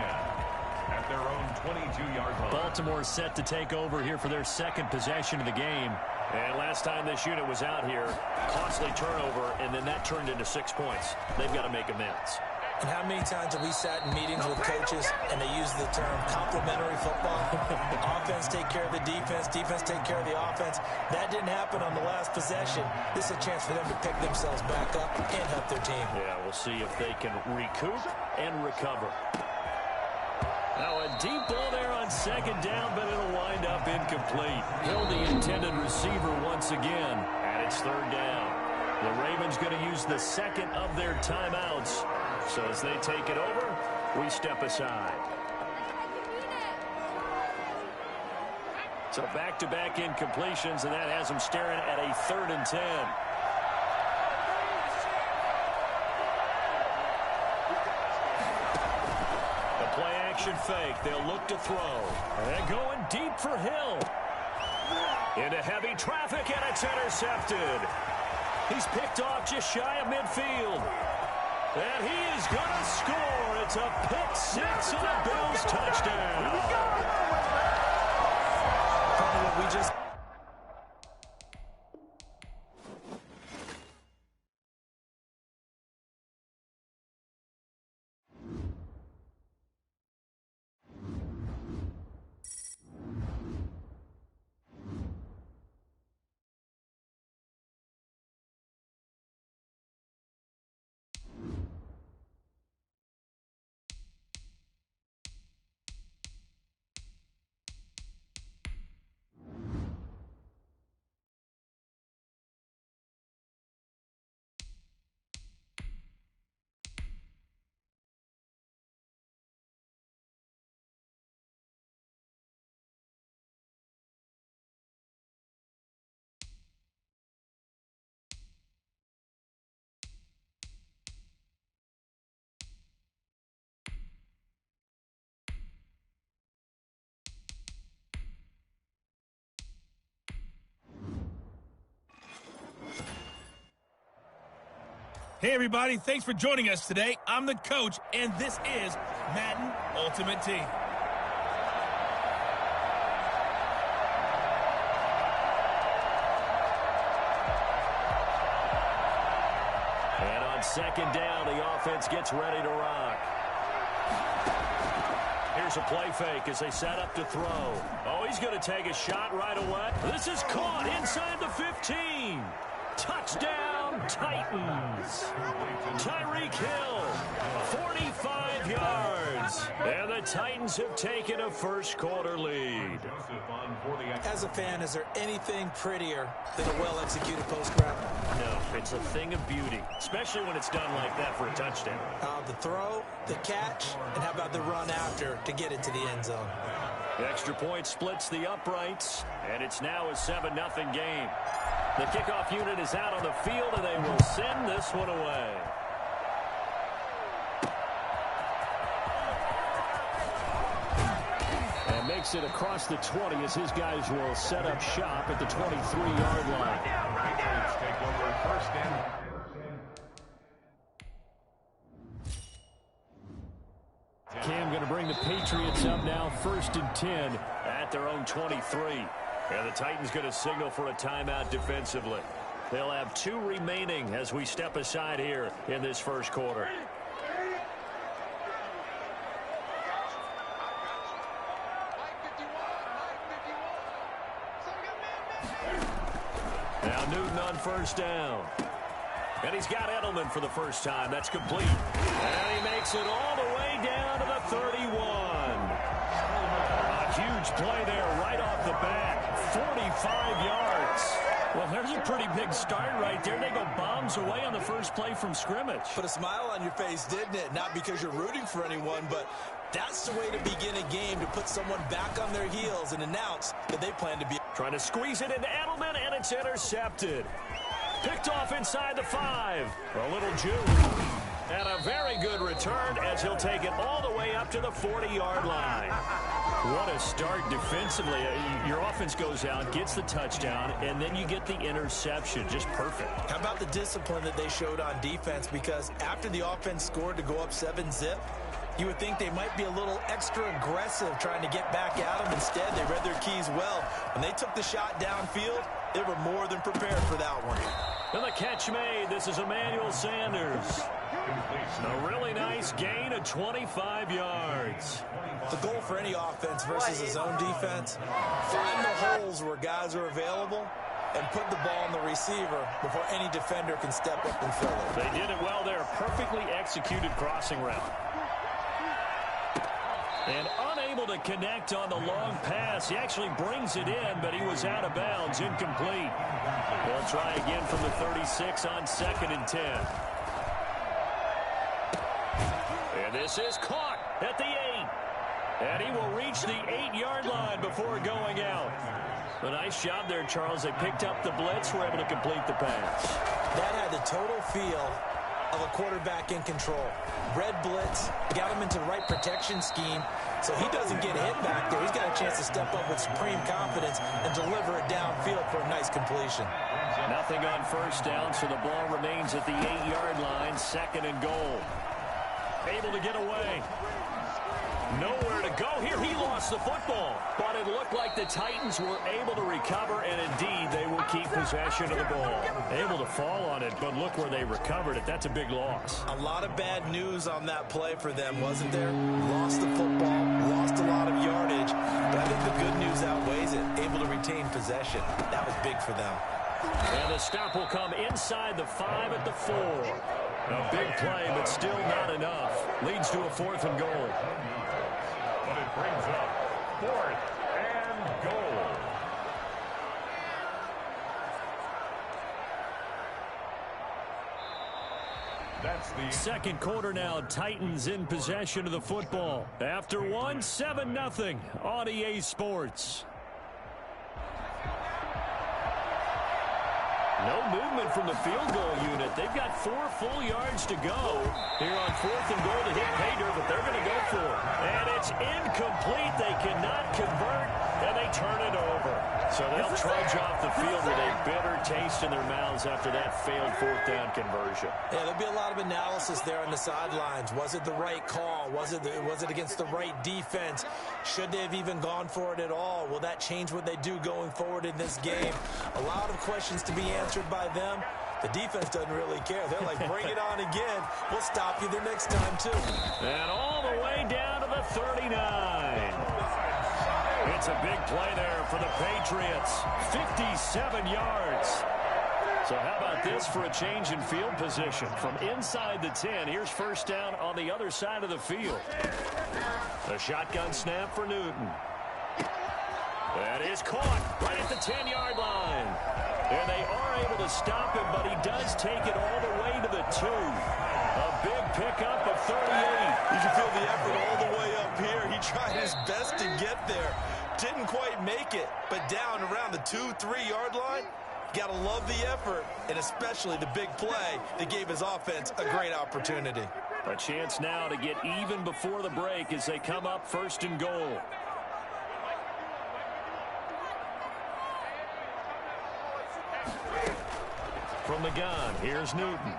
at their own 22-yard line. Baltimore set to take over here for their second possession of the game. And last time this unit was out here, costly turnover, and then that turned into 6 points. They've got to make amends. And how many times have we sat in meetings with coaches and they use the term complementary football? Offense take care of the defense, defense take care of the offense. That didn't happen on the last possession. This is a chance for them to pick themselves back up and help their team. Yeah, we'll see if they can recoup and recover. Now a deep ball there on second down, but it'll wind up incomplete. Hill, the intended receiver once again. And it's third down. The Ravens going to use the second of their timeouts. So as they take it over, we step aside. So back-to-back incompletions, and that has them staring at a 3rd and 10. The play-action fake. They'll look to throw. And going deep for Hill. Into heavy traffic, and it's intercepted. He's picked off just shy of midfield. And he is going to score. It's a pick six and a Bills touchdown. Probably what we just... Hey, everybody. Thanks for joining us today. I'm the coach, and this is Madden Ultimate Team. And on second down, the offense gets ready to rock. Here's a play fake as they set up to throw. Oh, he's going to take a shot right away. This is caught inside the 15. Touchdown, Titans. Tyreek Hill, 45 yards. And the Titans have taken a first quarter lead. As a fan, is there anything prettier than a well-executed post-grab? No, it's a thing of beauty, especially when it's done like that for a touchdown. The throw, the catch, and how about the run after to get into the end zone? The extra point splits the uprights, and it's now a 7-0 game. The kickoff unit is out on the field, and they will send this one away. And makes it across the 20 as his guys will set up shop at the 23-yard line. Ravens take over first and... Cam going to bring the Patriots up now, 1st and 10. At their own 23. And the Titans going to signal for a timeout defensively. They'll have 2 remaining as we step aside here in this first quarter. Now Newton on first down. And he's got Edelman for the first time. That's complete. And he makes it all the way down to the 31. A huge play there right off the bat. 45 yards. Well, there's a pretty big start right there. They go bombs away on the first play from scrimmage. Put a smile on your face, didn't it? Not because you're rooting for anyone, but that's the way to begin a game, to put someone back on their heels and announce that they plan to be. Trying to squeeze it into Edelman, and it's intercepted. Picked off inside the 5. A little juke. And a very good return as he'll take it all the way up to the 40-yard line. What a start defensively. Your offense goes out, gets the touchdown, and then you get the interception. Just perfect. How about the discipline that they showed on defense? Because after the offense scored to go up 7-zip, you would think they might be a little extra aggressive trying to get back at them. Instead, they read their keys well. When they took the shot downfield, they were more than prepared for that one. And the catch made. This is Emmanuel Sanders. A really nice gain of 25 yards. The goal for any offense versus a zone defense, find the holes where guys are available and put the ball on the receiver before any defender can step up and fill it. They did it well there. Perfectly executed crossing route. And unable to connect on the long pass. He actually brings it in, but he was out of bounds, incomplete. They'll try again from the 36 on 2nd and 10. And this is caught at the 8. And he will reach the 8-yard line before going out. A nice job there, Charles. They picked up the blitz, were able to complete the pass. That had the total feel of a quarterback in control. Red blitz, got him into the right protection scheme, so he doesn't get hit back there. He's got a chance to step up with supreme confidence and deliver it downfield for a nice completion. Nothing on first down, so the ball remains at the 8-yard line, 2nd and goal. Able to get away. Nowhere to go. Here he lost the football, but it looked like the Titans were able to recover, and indeed they will keep possession of the ball. Able to fall on it, but look where they recovered it. That's a big loss. A lot of bad news on that play for them, wasn't there? Lost the football, lost a lot of yardage, but I think the good news outweighs it. Able to retain possession. That was big for them. And the stop will come inside the 5 at the 4. A big play, but still not enough. Leads to a 4th and goal. But it brings up 4th and goal. That's the second quarter now. Titans in possession of the football. After one, 7-0 on EA Sports. No movement from the field goal unit. They've got 4 full yards to go here on 4th and goal to hit pay dirt, but they're going to go for it. And it's incomplete. They cannot convert, and they turn it over. So they'll trudge off the field with a bitter taste in their mouths after that failed 4th down conversion. Yeah, there'll be a lot of analysis there on the sidelines. Was it the right call? Was it against the right defense? Should they have even gone for it at all? Will that change what they do going forward in this game? A lot of questions to be answered by them. The defense doesn't really care. They're like, bring it on again. We'll stop you the next time, too. And all the way down to the 39. It's a big play there for the Patriots. 57 yards. So how about this for a change in field position? From inside the 10, here's first down on the other side of the field. A shotgun snap for Newton. That is caught right at the 10-yard line. And they are able to stop him, but he does take it all the way to the 2. A big pickup of 38. You can feel the effort all the way up here. He tried his best to get there. Didn't quite make it, but down around the 2-3-yard line, you got to love the effort, and especially the big play that gave his offense a great opportunity. A chance now to get even before the break as they come up 1st and goal. From the gun, here's Newton.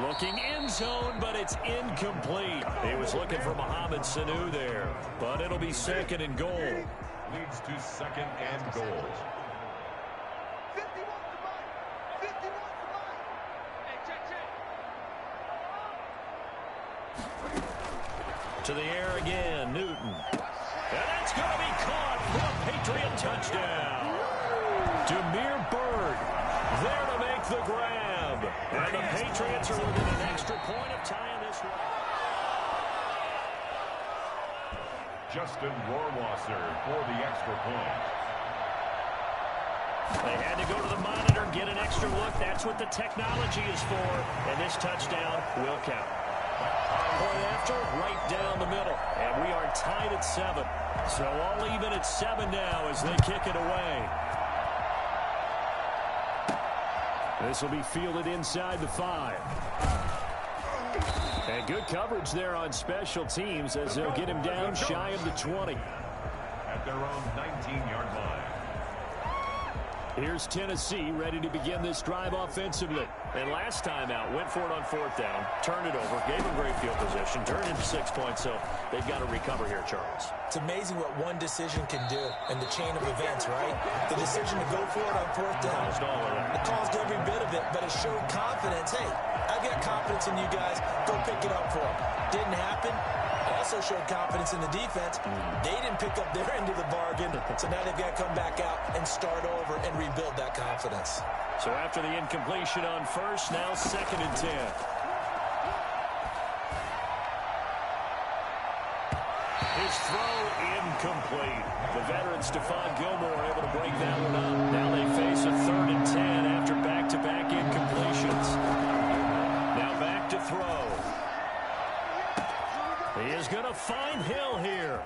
Looking end zone, but it's incomplete. He was looking for Mohamed Sanu there, but it'll be 2nd and goal. Leads to 2nd and goal. To the air again, Newton. And that's going to be caught for a Patriot touchdown. Damiere Byrd are within an extra point of tying this one. Justin Rohrwasser for the extra point. They had to go to the monitor, get an extra look. That's what the technology is for. And this touchdown will count. Point after, right down the middle. And we are tied at 7. So all even at 7 now as they kick it away. This will be fielded inside the 5. And good coverage there on special teams as they'll get him down shy of the 20. At their own 19-yard line. Here's Tennessee ready to begin this drive offensively. And last time out, went for it on 4th down, turned it over, gave them great field position, turned into 6 points, so they've got to recover here, Charles. It's amazing what one decision can do in the chain of events, right? The decision to go for it on 4th down. It caused every bit of it, but it showed confidence. Hey, I've got confidence in you guys. Go pick it up for them. Didn't happen. Also showed confidence in the defense. They didn't pick up their end of the bargain, so now they've got to come back out and start over and rebuild that confidence. So after the incompletion on 1st, now 2nd and 10. His throw incomplete. The veteran Stephon Gilmore able to break that one up. Now they face a 3rd and 10 after back-to-back incompletions. Now back to throw. He is going to find Hill here.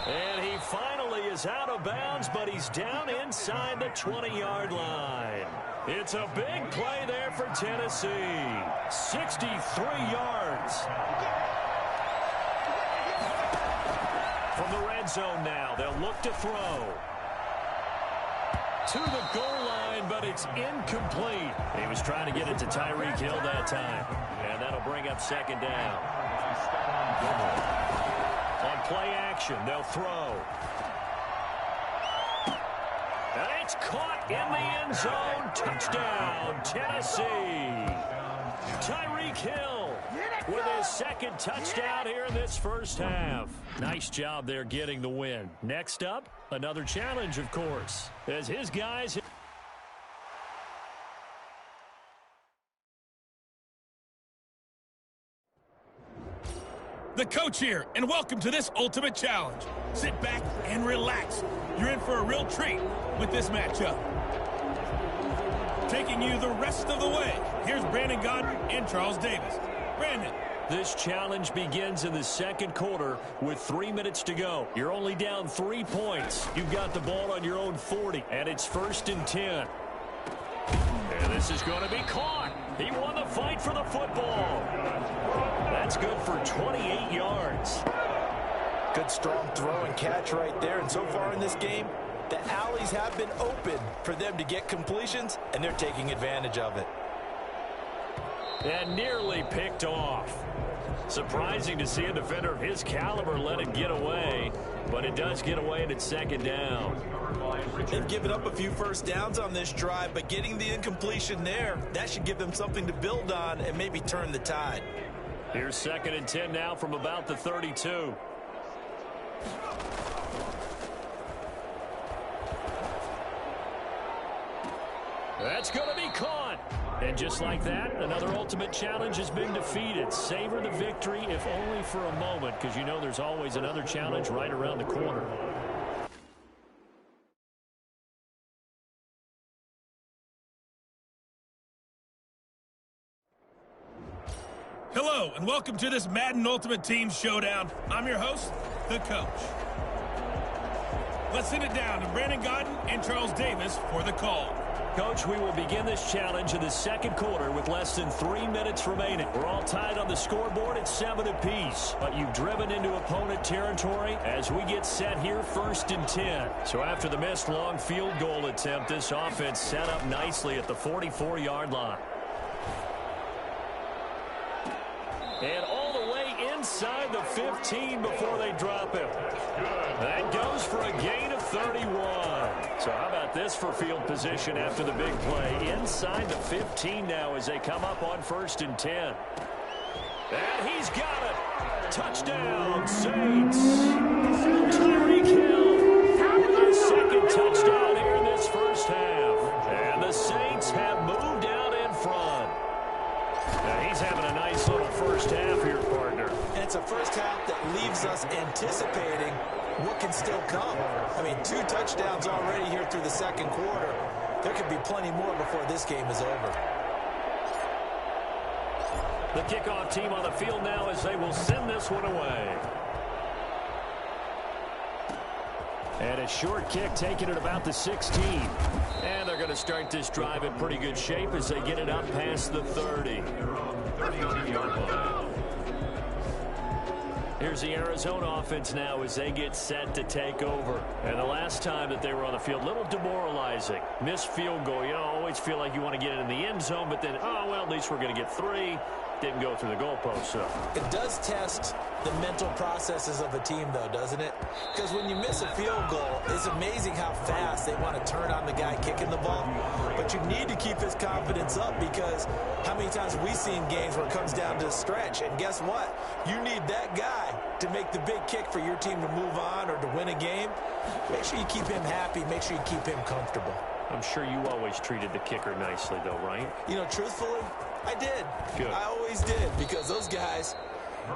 And he finally is out of bounds, but he's down inside the 20-yard line. It's a big play there for Tennessee. 63 yards. From the red zone now, they'll look to throw. To the goal line, but it's incomplete. He was trying to get it to Tyreek Hill that time. And that'll bring up 2nd down. On play action, they'll throw. And it's caught in the end zone. Touchdown, Tennessee. Tyreek Hill with his 2nd touchdown here in this first half. Nice job there getting the win. Next up, another challenge, of course, as his guys... The coach here, and welcome to this ultimate challenge. Sit back and relax. You're in for a real treat with this matchup. Taking you the rest of the way, here's Brandon Gaudin and Charles Davis. Brandon. This challenge begins in the 2nd quarter with 3 minutes to go. You're only down 3 points. You've got the ball on your own 40, and it's 1st and 10. And this is going to be caught. He won the fight for the football. That's good for 28 yards. Good strong throw and catch right there. And so far in this game, the alleys have been open for them to get completions, and they're taking advantage of it. And nearly picked off. Surprising to see a defender of his caliber let it get away, but it does get away and it's 2nd down. They've given up a few first downs on this drive, but getting the incompletion there, that should give them something to build on and maybe turn the tide. Here's 2nd and 10 now from about the 32. That's going to be caught. And just like that, another ultimate challenge has been defeated. Savor the victory, if only for a moment, because you know there's always another challenge right around the corner. Hello, and welcome to this Madden Ultimate Team Showdown. I'm your host, the coach. Let's send it down to Brandon Gaudin and Charles Davis for the call. Coach, we will begin this challenge in the 2nd quarter with less than 3 minutes remaining. We're all tied on the scoreboard at 7 apiece, but you've driven into opponent territory as we get set here 1st and 10. So after the missed long field goal attempt, this offense set up nicely at the 44-yard line. And all the way inside the 15 before they drop him. That goes for a gain of 31. So how about this for field position after the big play? Inside the 15 now as they come up on 1st and 10. And he's got it. Touchdown, Saints. Tyreek Hill with his 2nd touchdown here in this first half. And the Saints have moved out in front. anticipating what can still come. I mean, 2 touchdowns already here through the second quarter. There could be plenty more before this game is over. The kickoff team on the field now as they will send this one away. And a short kick taken at about the 16. And they're going to start this drive in pretty good shape as they get it up past the 30. Here's the Arizona offense now as they get set to take over. And the last time that they were on the field, a little demoralizing. Missed field goal. You know, always feel like you want to get it in the end zone, but then, oh, well, at least we're going to get 3. Didn't go through the goalpost, so. It does test the mental processes of a team, though, doesn't it? Because when you miss a field goal, it's amazing how fast they want to turn on the guy kicking the ball. But you need to keep his confidence up because how many times have we seen games where it comes down to a stretch? And guess what? You need that guy to make the big kick for your team to move on or to win a game. Make sure you keep him happy. Make sure you keep him comfortable. I'm sure you always treated the kicker nicely, though, right? You know, truthfully, I did. Good. I always did because those guys,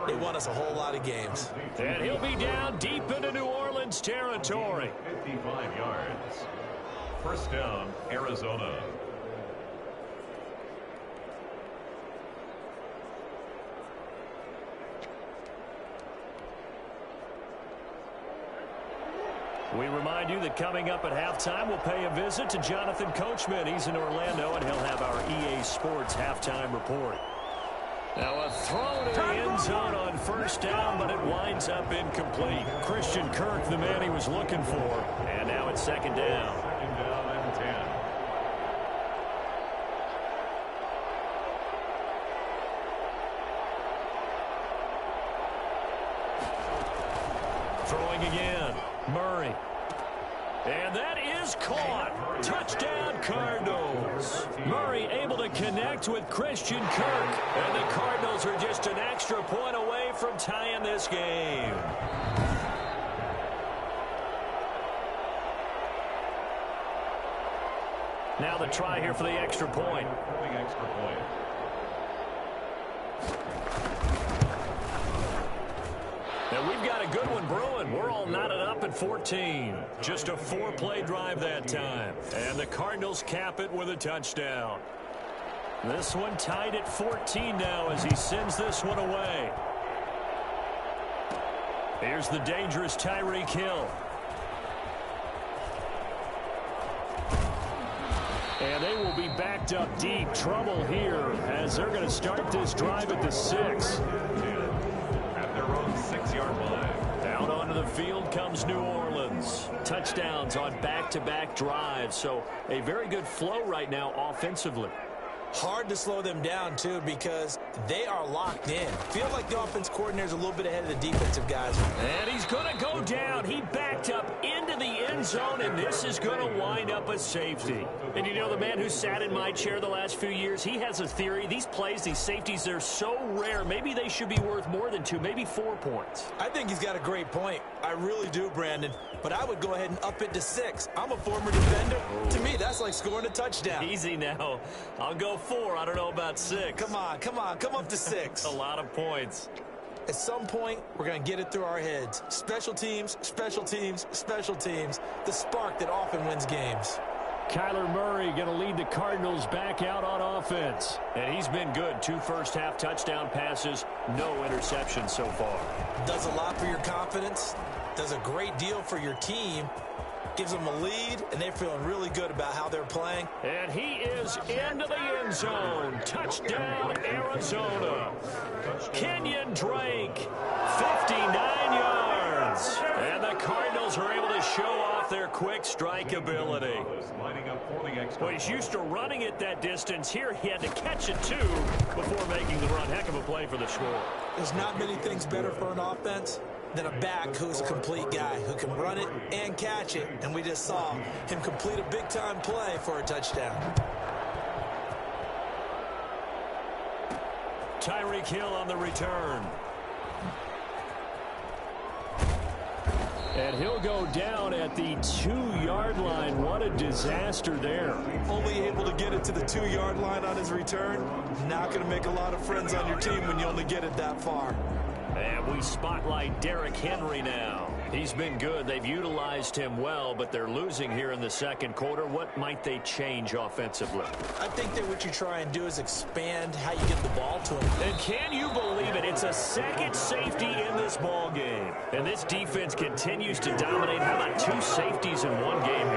they won us a whole lot of games. And he'll be down deep into New Orleans territory. 55 yards. First down, Arizona. We remind you that coming up at halftime, we'll pay a visit to Jonathan Coachman. He's in Orlando, and he'll have our EA Sports halftime report. Now a throw to the end zone on first down, but it winds up incomplete. Christian Kirk, the man he was looking for, and now it's second down. Second down and 10. Throwing again, Murray. And that is caught. Touchdown, Cardinals. Murray able to connect with Christian Kirk. And the Cardinals are just an extra point away from tying this game. Now the try here for the extra point. The extra point. And we've got a good one brewing. We're all knotted up at 14. Just a 4-play drive that time. And the Cardinals cap it with a touchdown. This one tied at 14 now as he sends this one away. Here's the dangerous Tyreek Hill. And they will be backed up deep. Trouble here as they're going to start this drive at the 6. At their own 6-yard line. Down onto the field comes New Orleans. Touchdowns on back-to-back drives. So a very good flow right now offensively. Hard to slow them down, too, because they are locked in. Feels like the offense coordinator's a little bit ahead of the defensive guys. And he's going to go down. He backed up into the end zone, and this is going to wind up a safety. And you know, the man who sat in my chair the last few years, he has a theory. These plays, these safeties, they're so rare. Maybe they should be worth more than 2, maybe 4 points. I think he's got a great point. I really do, Brandon. But I would go ahead and up it to 6. I'm a former defender. To me, that's like scoring a touchdown. Easy now. I'll go 4. I don't know about 6. Come on. Come up to 6. A lot of points. At some point, we're going to get it through our heads. Special teams, special teams, special teams. The spark that often wins games. Kyler Murray going to lead the Cardinals back out on offense. And he's been good. 2 first-half touchdown passes, no interceptions so far. Does a lot for your confidence. Does a great deal for your team. Gives them a lead, and they're feeling really good about how they're playing. And he is into the end zone. Touchdown, Arizona. Kenyon Drake, 59 yards. And the Cardinals are able to show off their quick strike ability. Well, he's used to running it that distance. Here he had to catch it, too, before making the run. Heck of a play for the score. There's not many things better for an offense than a back who's a complete guy, who can run it and catch it. And we just saw him complete a big-time play for a touchdown. Tyreek Hill on the return. And he'll go down at the 2-yard line. What a disaster there. Only able to get it to the 2-yard line on his return. Not going to make a lot of friends on your team when you only get it that far. And we spotlight Derrick Henry now. He's been good. They've utilized him well, but they're losing here in the second quarter. What might they change offensively? I think that what you try and do is expand how you get the ball to him. And can you believe it? It's a second safety in this ball game. And this defense continues to dominate. How about two safeties in one game here?